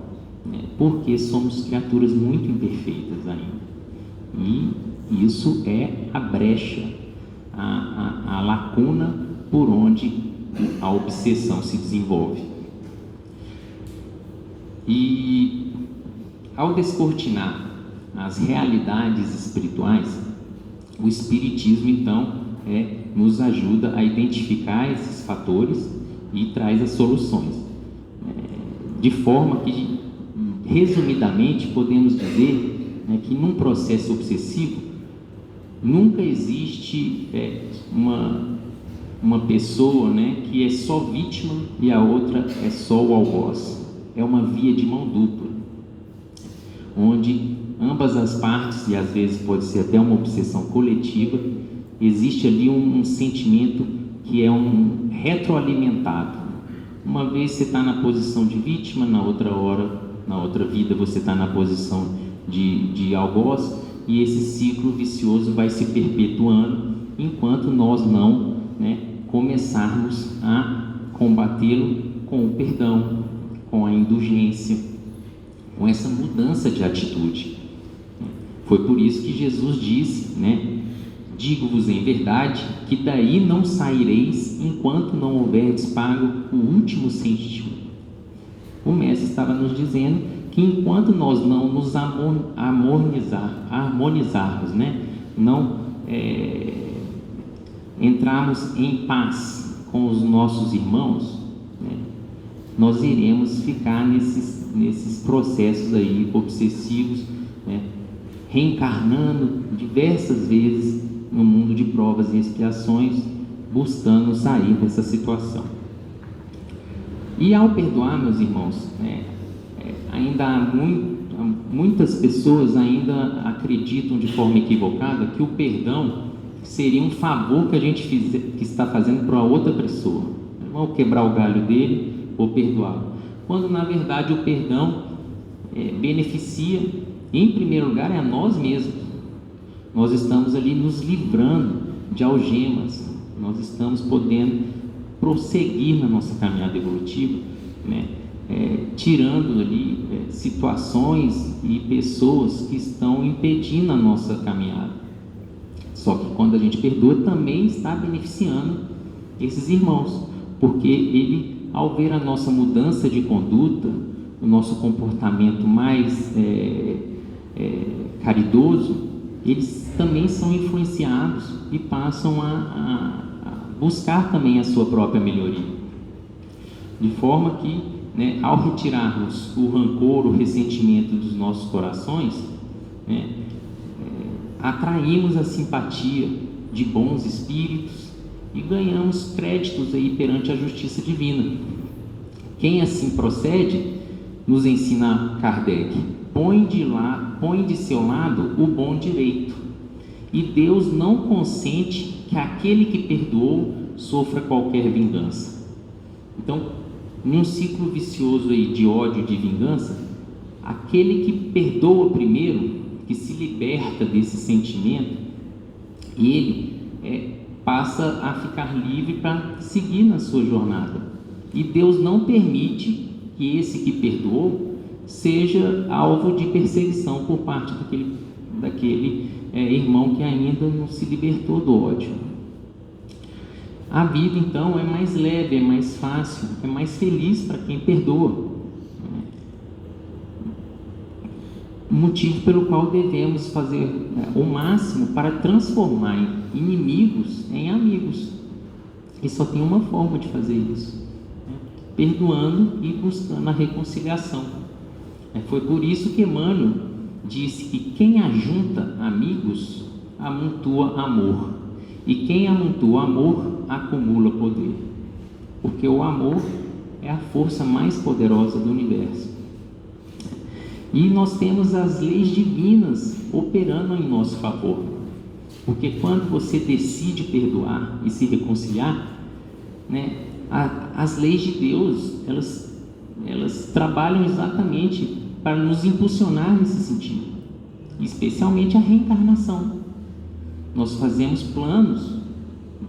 porque somos criaturas muito imperfeitas ainda. E isso é a brecha, a lacuna por onde a obsessão se desenvolve. E ao descortinar as realidades espirituais, o Espiritismo então nos ajuda a identificar esses fatores e traz as soluções, de forma que, resumidamente, podemos dizer que num processo obsessivo nunca existe uma pessoa que é só vítima e a outra é só o algoz. É uma via de mão dupla, onde ambas as partes, e às vezes pode ser até uma obsessão coletiva, existe ali um sentimento que é um retroalimentado. Uma vez você está na posição de vítima, na outra vida você está na posição de algoz, e esse ciclo vicioso vai se perpetuando enquanto nós não começarmos a combatê-lo com o perdão, com a indulgência, com essa mudança de atitude. Foi por isso que Jesus disse, digo-vos em verdade, que daí não saireis enquanto não houverdes pago o último cêntimo. O Mestre estava nos dizendo que enquanto nós não nos harmonizarmos, não entrarmos em paz com os nossos irmãos, nós iremos ficar nesses processos aí obsessivos, reencarnando diversas vezes no mundo de provas e expiações, buscando sair dessa situação. E ao perdoar, meus irmãos, ainda há muitas pessoas ainda acreditam de forma equivocada que o perdão seria um favor que a gente que está fazendo para outra pessoa. Vamos quebrar o galho dele, vou perdoá-lo. Quando na verdade o perdão beneficia, em primeiro lugar, a nós mesmos. Nós estamos ali nos livrando de algemas, nós estamos podendo prosseguir na nossa caminhada evolutiva, tirando ali situações e pessoas que estão impedindo a nossa caminhada. Só que quando a gente perdoa, também está beneficiando esses irmãos, porque ele, ao ver a nossa mudança de conduta, o nosso comportamento mais caridoso, eles também são influenciados e passam a buscar também a sua própria melhoria. De forma que, ao retirarmos o rancor, o ressentimento dos nossos corações, atraímos a simpatia de bons espíritos e ganhamos créditos aí perante a justiça divina. Quem assim procede, nos ensina Kardec, põe de seu lado o bom direito, e Deus não consente que aquele que perdoou sofra qualquer vingança. Então, num ciclo vicioso aí de ódio e de vingança, aquele que perdoa primeiro, que se liberta desse sentimento, ele passa a ficar livre para seguir na sua jornada. E Deus não permite que esse que perdoou seja alvo de perseguição por parte daquele irmão que ainda não se libertou do ódio. A vida então é mais leve, é mais fácil, é mais feliz para quem perdoa. Motivo pelo qual devemos fazer o máximo para transformar inimigos em amigos. E só tem uma forma de fazer isso, perdoando e buscando a reconciliação. Foi por isso que Emmanuel disse que quem ajunta amigos amontoa amor, e quem amontoa amor acumula poder, porque o amor é a força mais poderosa do universo. E nós temos as leis divinas operando em nosso favor, porque quando você decide perdoar e se reconciliar, as leis de Deus, elas trabalham exatamente para nos impulsionar nesse sentido, especialmente a reencarnação. Nós fazemos planos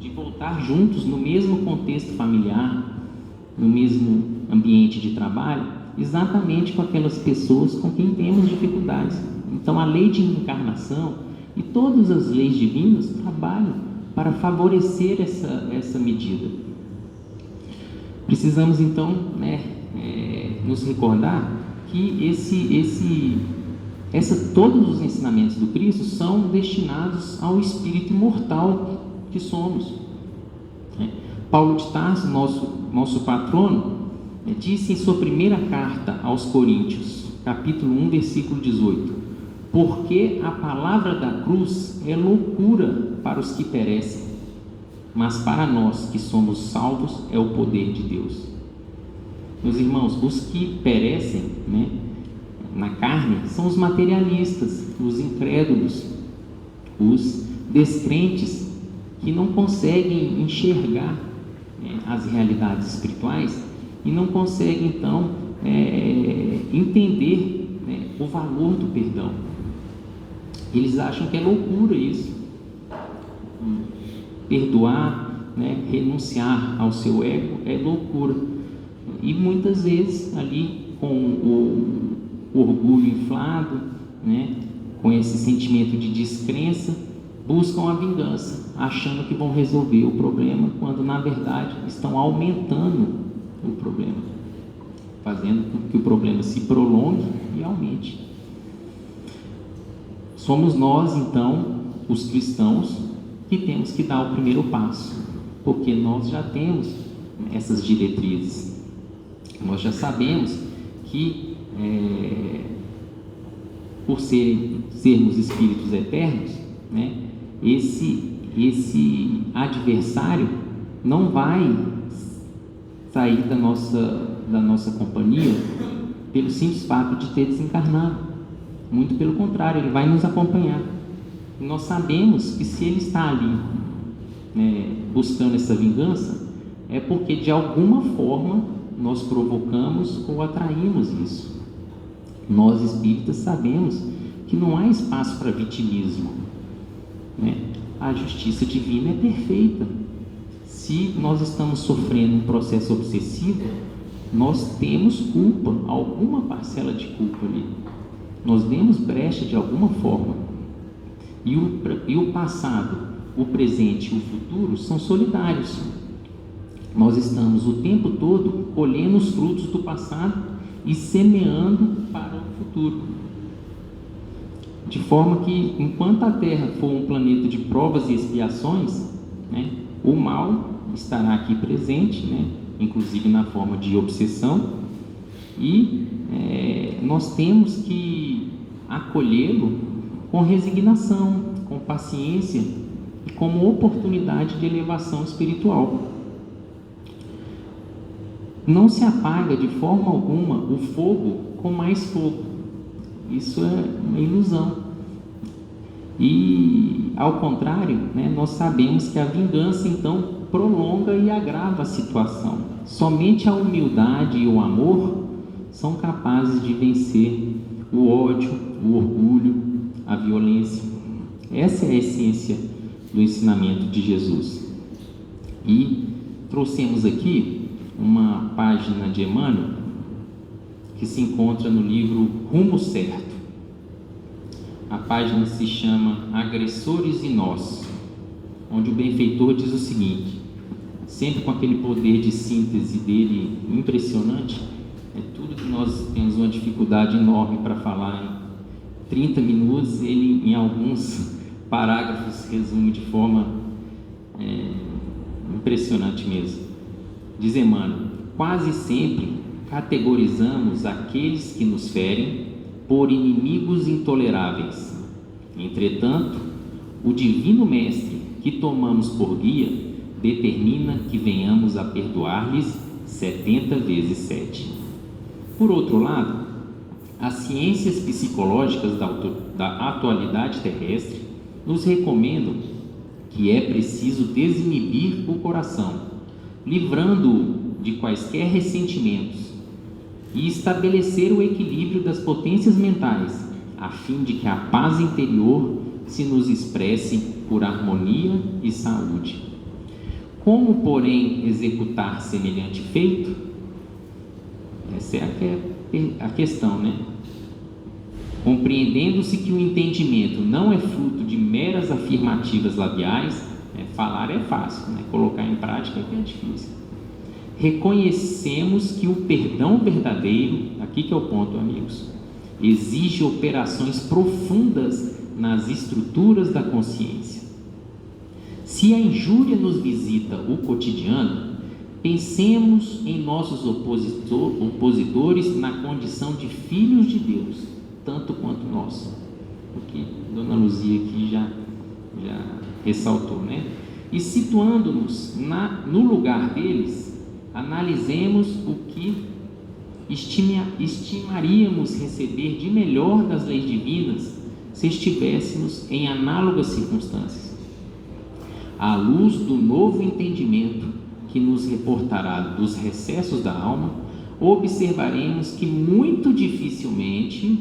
de voltar juntos no mesmo contexto familiar, no mesmo ambiente de trabalho, exatamente com aquelas pessoas com quem temos dificuldades. Então a lei de reencarnação e todas as leis divinas trabalham para favorecer essa medida. Precisamos então nos recordar que todos os ensinamentos do Cristo são destinados ao espírito imortal que somos. Paulo de Tarso, nosso patrono, disse em sua primeira carta aos Coríntios, capítulo 1, versículo 18: porque a palavra da cruz é loucura para os que perecem, mas para nós que somos salvos é o poder de Deus. Meus irmãos, os que perecem na carne são os materialistas, os incrédulos, os descrentes, que não conseguem enxergar as realidades espirituais e não conseguem então entender o valor do perdão. Eles acham que é loucura isso, perdoar, renunciar ao seu ego é loucura, e muitas vezes ali com o orgulho inflado, com esse sentimento de descrença, buscam a vingança, achando que vão resolver o problema, quando na verdade estão aumentando o problema, fazendo com que o problema se prolongue e aumente. Somos nós então, os cristãos, que temos que dar o primeiro passo, porque nós já temos essas diretrizes, nós já sabemos que por sermos espíritos eternos, esse adversário não vai sair da nossa companhia pelo simples fato de ter desencarnado. Muito pelo contrário, ele vai nos acompanhar. E nós sabemos que se ele está ali, buscando essa vingança, é porque de alguma forma nós provocamos ou atraímos isso. Nós espíritas sabemos que não há espaço para vitimismo, A justiça divina é perfeita. Se nós estamos sofrendo um processo obsessivo, nós temos culpa, alguma parcela de culpa ali. Nós demos brecha de alguma forma. E o passado, o presente e o futuro são solidários. Nós estamos o tempo todo colhendo os frutos do passado e semeando para o futuro. De forma que, enquanto a Terra for um planeta de provas e expiações, o mal estará aqui presente, inclusive na forma de obsessão, e nós temos que acolhê-lo com resignação, com paciência e como oportunidade de elevação espiritual. Não se apaga de forma alguma o fogo com mais fogo. Isso é uma ilusão. E, ao contrário, nós sabemos que a vingança, então, prolonga e agrava a situação. Somente a humildade e o amor são capazes de vencer o ódio, o orgulho, a violência. Essa é a essência do ensinamento de Jesus. E trouxemos aqui uma página de Emmanuel que se encontra no livro Rumo Certo. A página se chama Agressores e Nós, onde o benfeitor diz o seguinte, sempre com aquele poder de síntese dele impressionante, tudo que nós temos uma dificuldade enorme para falar em 30 minutos, ele em alguns parágrafos resume de forma impressionante mesmo. Diz Emmanuel, quase sempre categorizamos aqueles que nos ferem por inimigos intoleráveis. Entretanto, o Divino Mestre que tomamos por guia determina que venhamos a perdoar-lhes 70 vezes 7. Por outro lado, as ciências psicológicas da atualidade terrestre nos recomendam que é preciso desinibir o coração, livrando-o de quaisquer ressentimentos, e estabelecer o equilíbrio das potências mentais, a fim de que a paz interior se nos expresse por harmonia e saúde. Como, porém, executar semelhante feito? Essa é a questão, Compreendendo-se que o entendimento não é fruto de meras afirmativas labiais, falar é fácil, colocar em prática é que é difícil. Reconhecemos que o perdão verdadeiro, aqui que é o ponto, amigos, exige operações profundas nas estruturas da consciência. Se a injúria nos visita o cotidiano, pensemos em nossos opositores na condição de filhos de Deus, tanto quanto nós. Porque Dona Luzia aqui já ressaltou, E situando-nos no lugar deles, analisemos o que estimaríamos receber de melhor das leis divinas se estivéssemos em análogas circunstâncias. À luz do novo entendimento que nos reportará dos recessos da alma, observaremos que muito dificilmente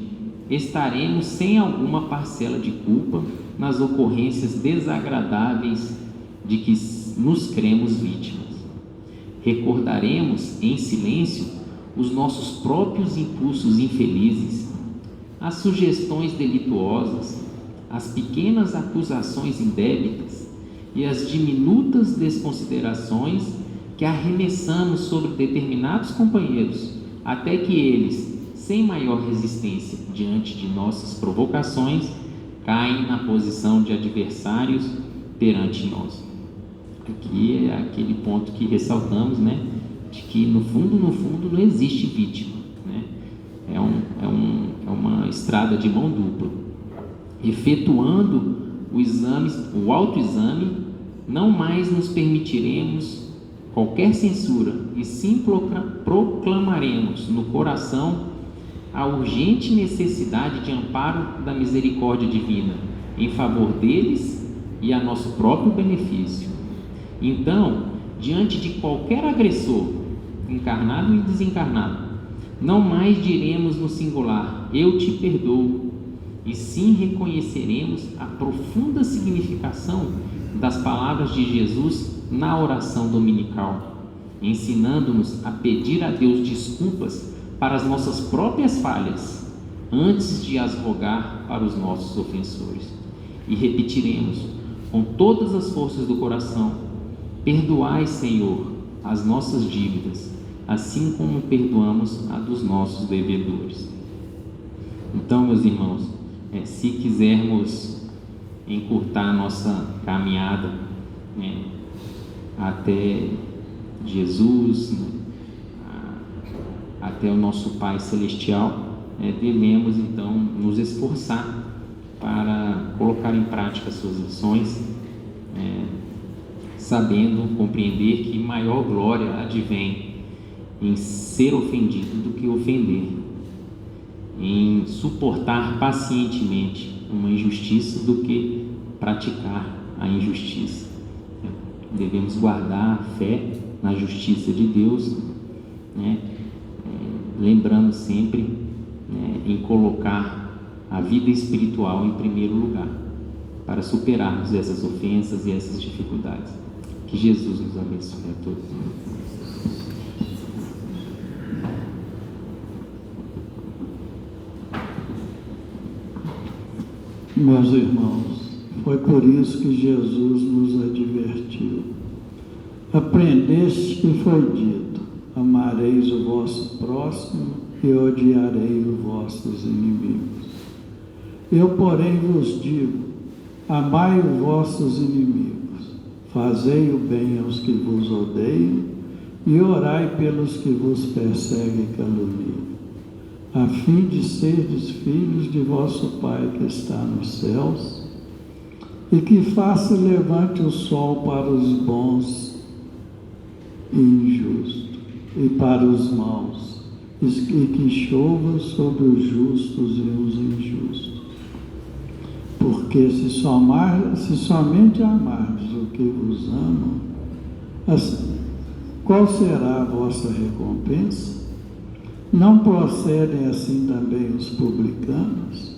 estaremos sem alguma parcela de culpa nas ocorrências desagradáveis de que nos cremos vítimas. Recordaremos em silêncio os nossos próprios impulsos infelizes, as sugestões delituosas, as pequenas acusações indébitas e as diminutas desconsiderações que arremessamos sobre determinados companheiros, até que eles, sem maior resistência diante de nossas provocações, caem na posição de adversários perante nós. Aqui é aquele ponto que ressaltamos, de que no fundo não existe vítima, é uma estrada de mão dupla. Efetuando o autoexame, não mais nos permitiremos qualquer censura, e sim proclamaremos no coração a urgente necessidade de amparo da misericórdia divina em favor deles e a nosso próprio benefício. Então, diante de qualquer agressor, encarnado e desencarnado, não mais diremos no singular, eu te perdoo, e sim reconheceremos a profunda significação das palavras de Jesus na oração dominical, ensinando-nos a pedir a Deus desculpas para as nossas próprias falhas, antes de as rogar para os nossos ofensores. E repetiremos com todas as forças do coração: perdoai, Senhor, as nossas dívidas, assim como perdoamos a dos nossos devedores. Então, meus irmãos, se quisermos encurtar a nossa caminhada, até Jesus, até o nosso Pai Celestial, devemos então nos esforçar para colocar em prática as suas lições, sabendo compreender que maior glória advém em ser ofendido do que ofender, em suportar pacientemente uma injustiça do que praticar a injustiça. Devemos guardar a fé na justiça de Deus, lembrando sempre em colocar a vida espiritual em primeiro lugar, para superarmos essas ofensas e essas dificuldades. Que Jesus nos abençoe a todos.
Meus irmãos, foi por isso que Jesus nos advertiu. Aprendeste que foi dito: amareis o vosso próximo e odiarei os vossos inimigos. Eu, porém, vos digo: amai os vossos inimigos, fazei o bem aos que vos odeiam e orai pelos que vos perseguem e caluniam, a fim de serdes filhos de vosso Pai que está nos céus, e que faça levante o sol para os bons e injustos, e para os maus, e que chova sobre os justos e os injustos. Porque se somente amardes o que vos amam, assim, qual será a vossa recompensa? Não procedem assim também os publicanos?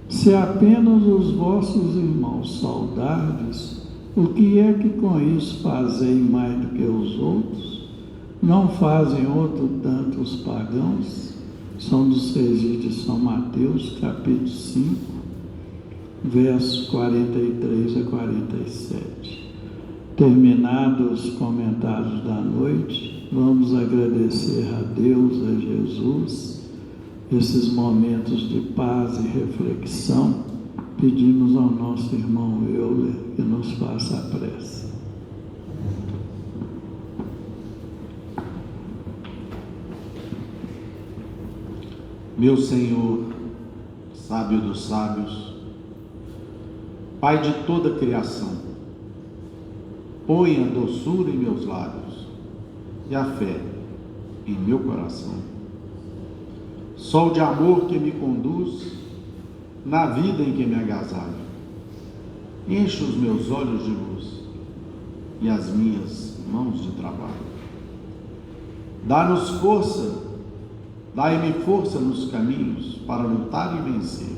Se apenas os vossos irmãos saudardes, o que é que com isso fazeis mais do que os outros? Não fazem outro tanto os pagãos? São dos registros de São Mateus, capítulo 5, versos 43 a 47. Terminados os comentários da noite, vamos agradecer a Deus, a Jesus, esses momentos de paz e reflexão. Pedimos ao nosso irmão Euler que nos faça a prece.
Meu Senhor, sábio dos sábios, Pai de toda a criação, põe a doçura em meus lábios e a fé em meu coração. Sol de amor que me conduz na vida em que me agasalho. Enche os meus olhos de luz e as minhas mãos de trabalho. Dá-nos força, dai-me força nos caminhos para lutar e vencer,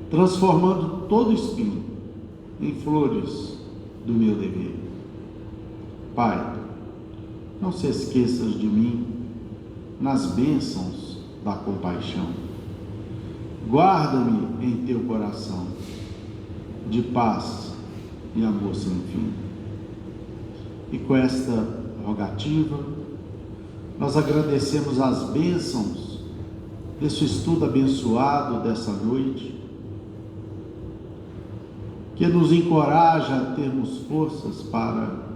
transformando todo espinho em flores do meu dever. Pai, não se esqueças de mim nas bênçãos da compaixão. Guarda-me em teu coração de paz e amor sem fim. E com esta rogativa, nós agradecemos as bênçãos desse estudo abençoado dessa noite, que nos encoraja a termos forças para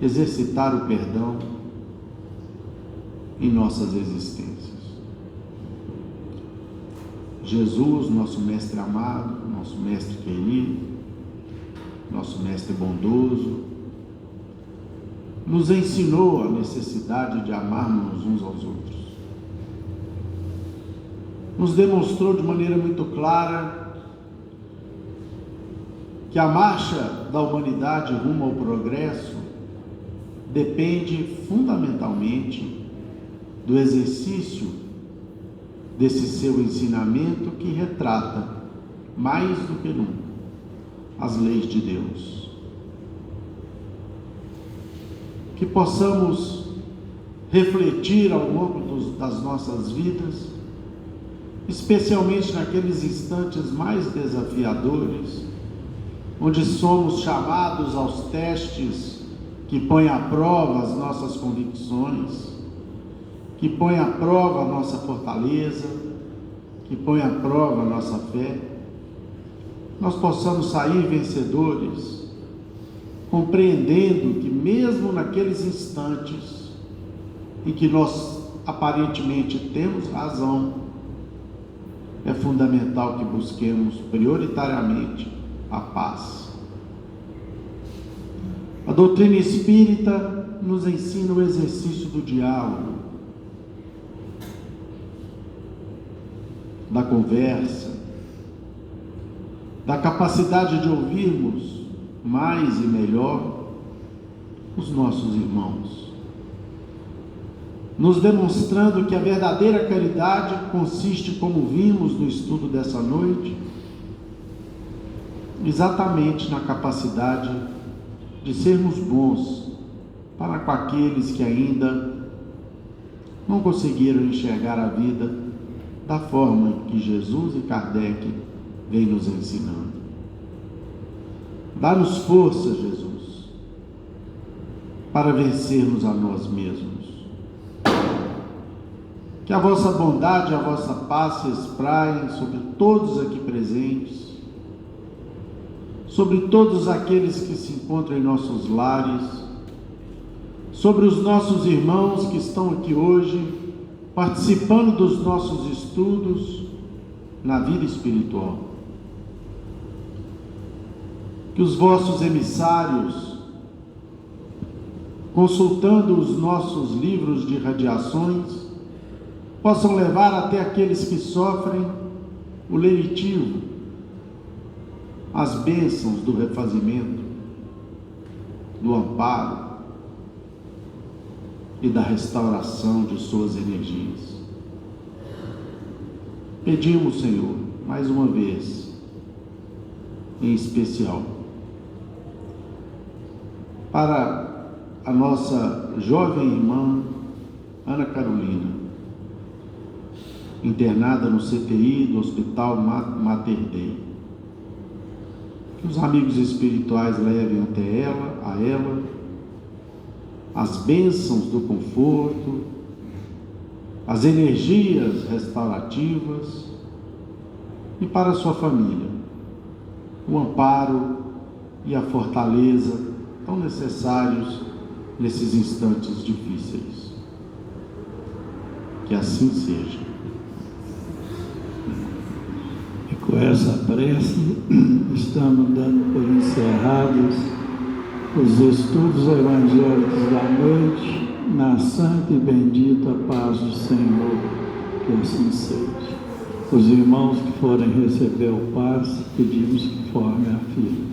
exercitar o perdão em nossas existências. Jesus, nosso mestre amado, nosso mestre querido, nosso mestre bondoso, nos ensinou a necessidade de amarmos uns aos outros. Nos demonstrou de maneira muito clara que a marcha da humanidade rumo ao progresso depende fundamentalmente do exercício desse seu ensinamento que retrata, mais do que nunca, as leis de Deus. Que possamos refletir ao longo das nossas vidas, especialmente naqueles instantes mais desafiadores, onde somos chamados aos testes que põem à prova as nossas convicções, que põem à prova a nossa fortaleza, que põem à prova a nossa fé, nós possamos sair vencedores, compreendendo que mesmo naqueles instantes em que nós aparentemente temos razão, é fundamental que busquemos prioritariamente a paz. A doutrina espírita nos ensina o exercício do diálogo, da conversa, da capacidade de ouvirmos mais e melhor os nossos irmãos, nos demonstrando que a verdadeira caridade consiste, como vimos no estudo dessa noite, exatamente na capacidade de sermos bons para com aqueles que ainda não conseguiram enxergar a vida da forma que Jesus e Kardec vêm nos ensinando. Dá-nos força, Jesus, para vencermos a nós mesmos. Que a vossa bondade e a vossa paz se espraiem sobre todos aqui presentes, sobre todos aqueles que se encontram em nossos lares, sobre os nossos irmãos que estão aqui hoje, participando dos nossos estudos na vida espiritual. Que os vossos emissários, consultando os nossos livros de radiações, possam levar até aqueles que sofrem o lenitivo, as bênçãos do refazimento, do amparo e da restauração de suas energias. Pedimos, Senhor, mais uma vez, em especial, para a nossa jovem irmã Ana Carolina, internada no CTI do Hospital Mater Dei. Que os amigos espirituais levem até ela, as bênçãos do conforto, as energias restaurativas, e para a sua família, o amparo e a fortaleza tão necessários nesses instantes difíceis. Que assim seja.
E com essa prece, estamos dando por encerrados os estudos evangélicos da noite, na santa e bendita paz do Senhor, que assim seja. Os irmãos que forem receber o passe, pedimos que formem a fila.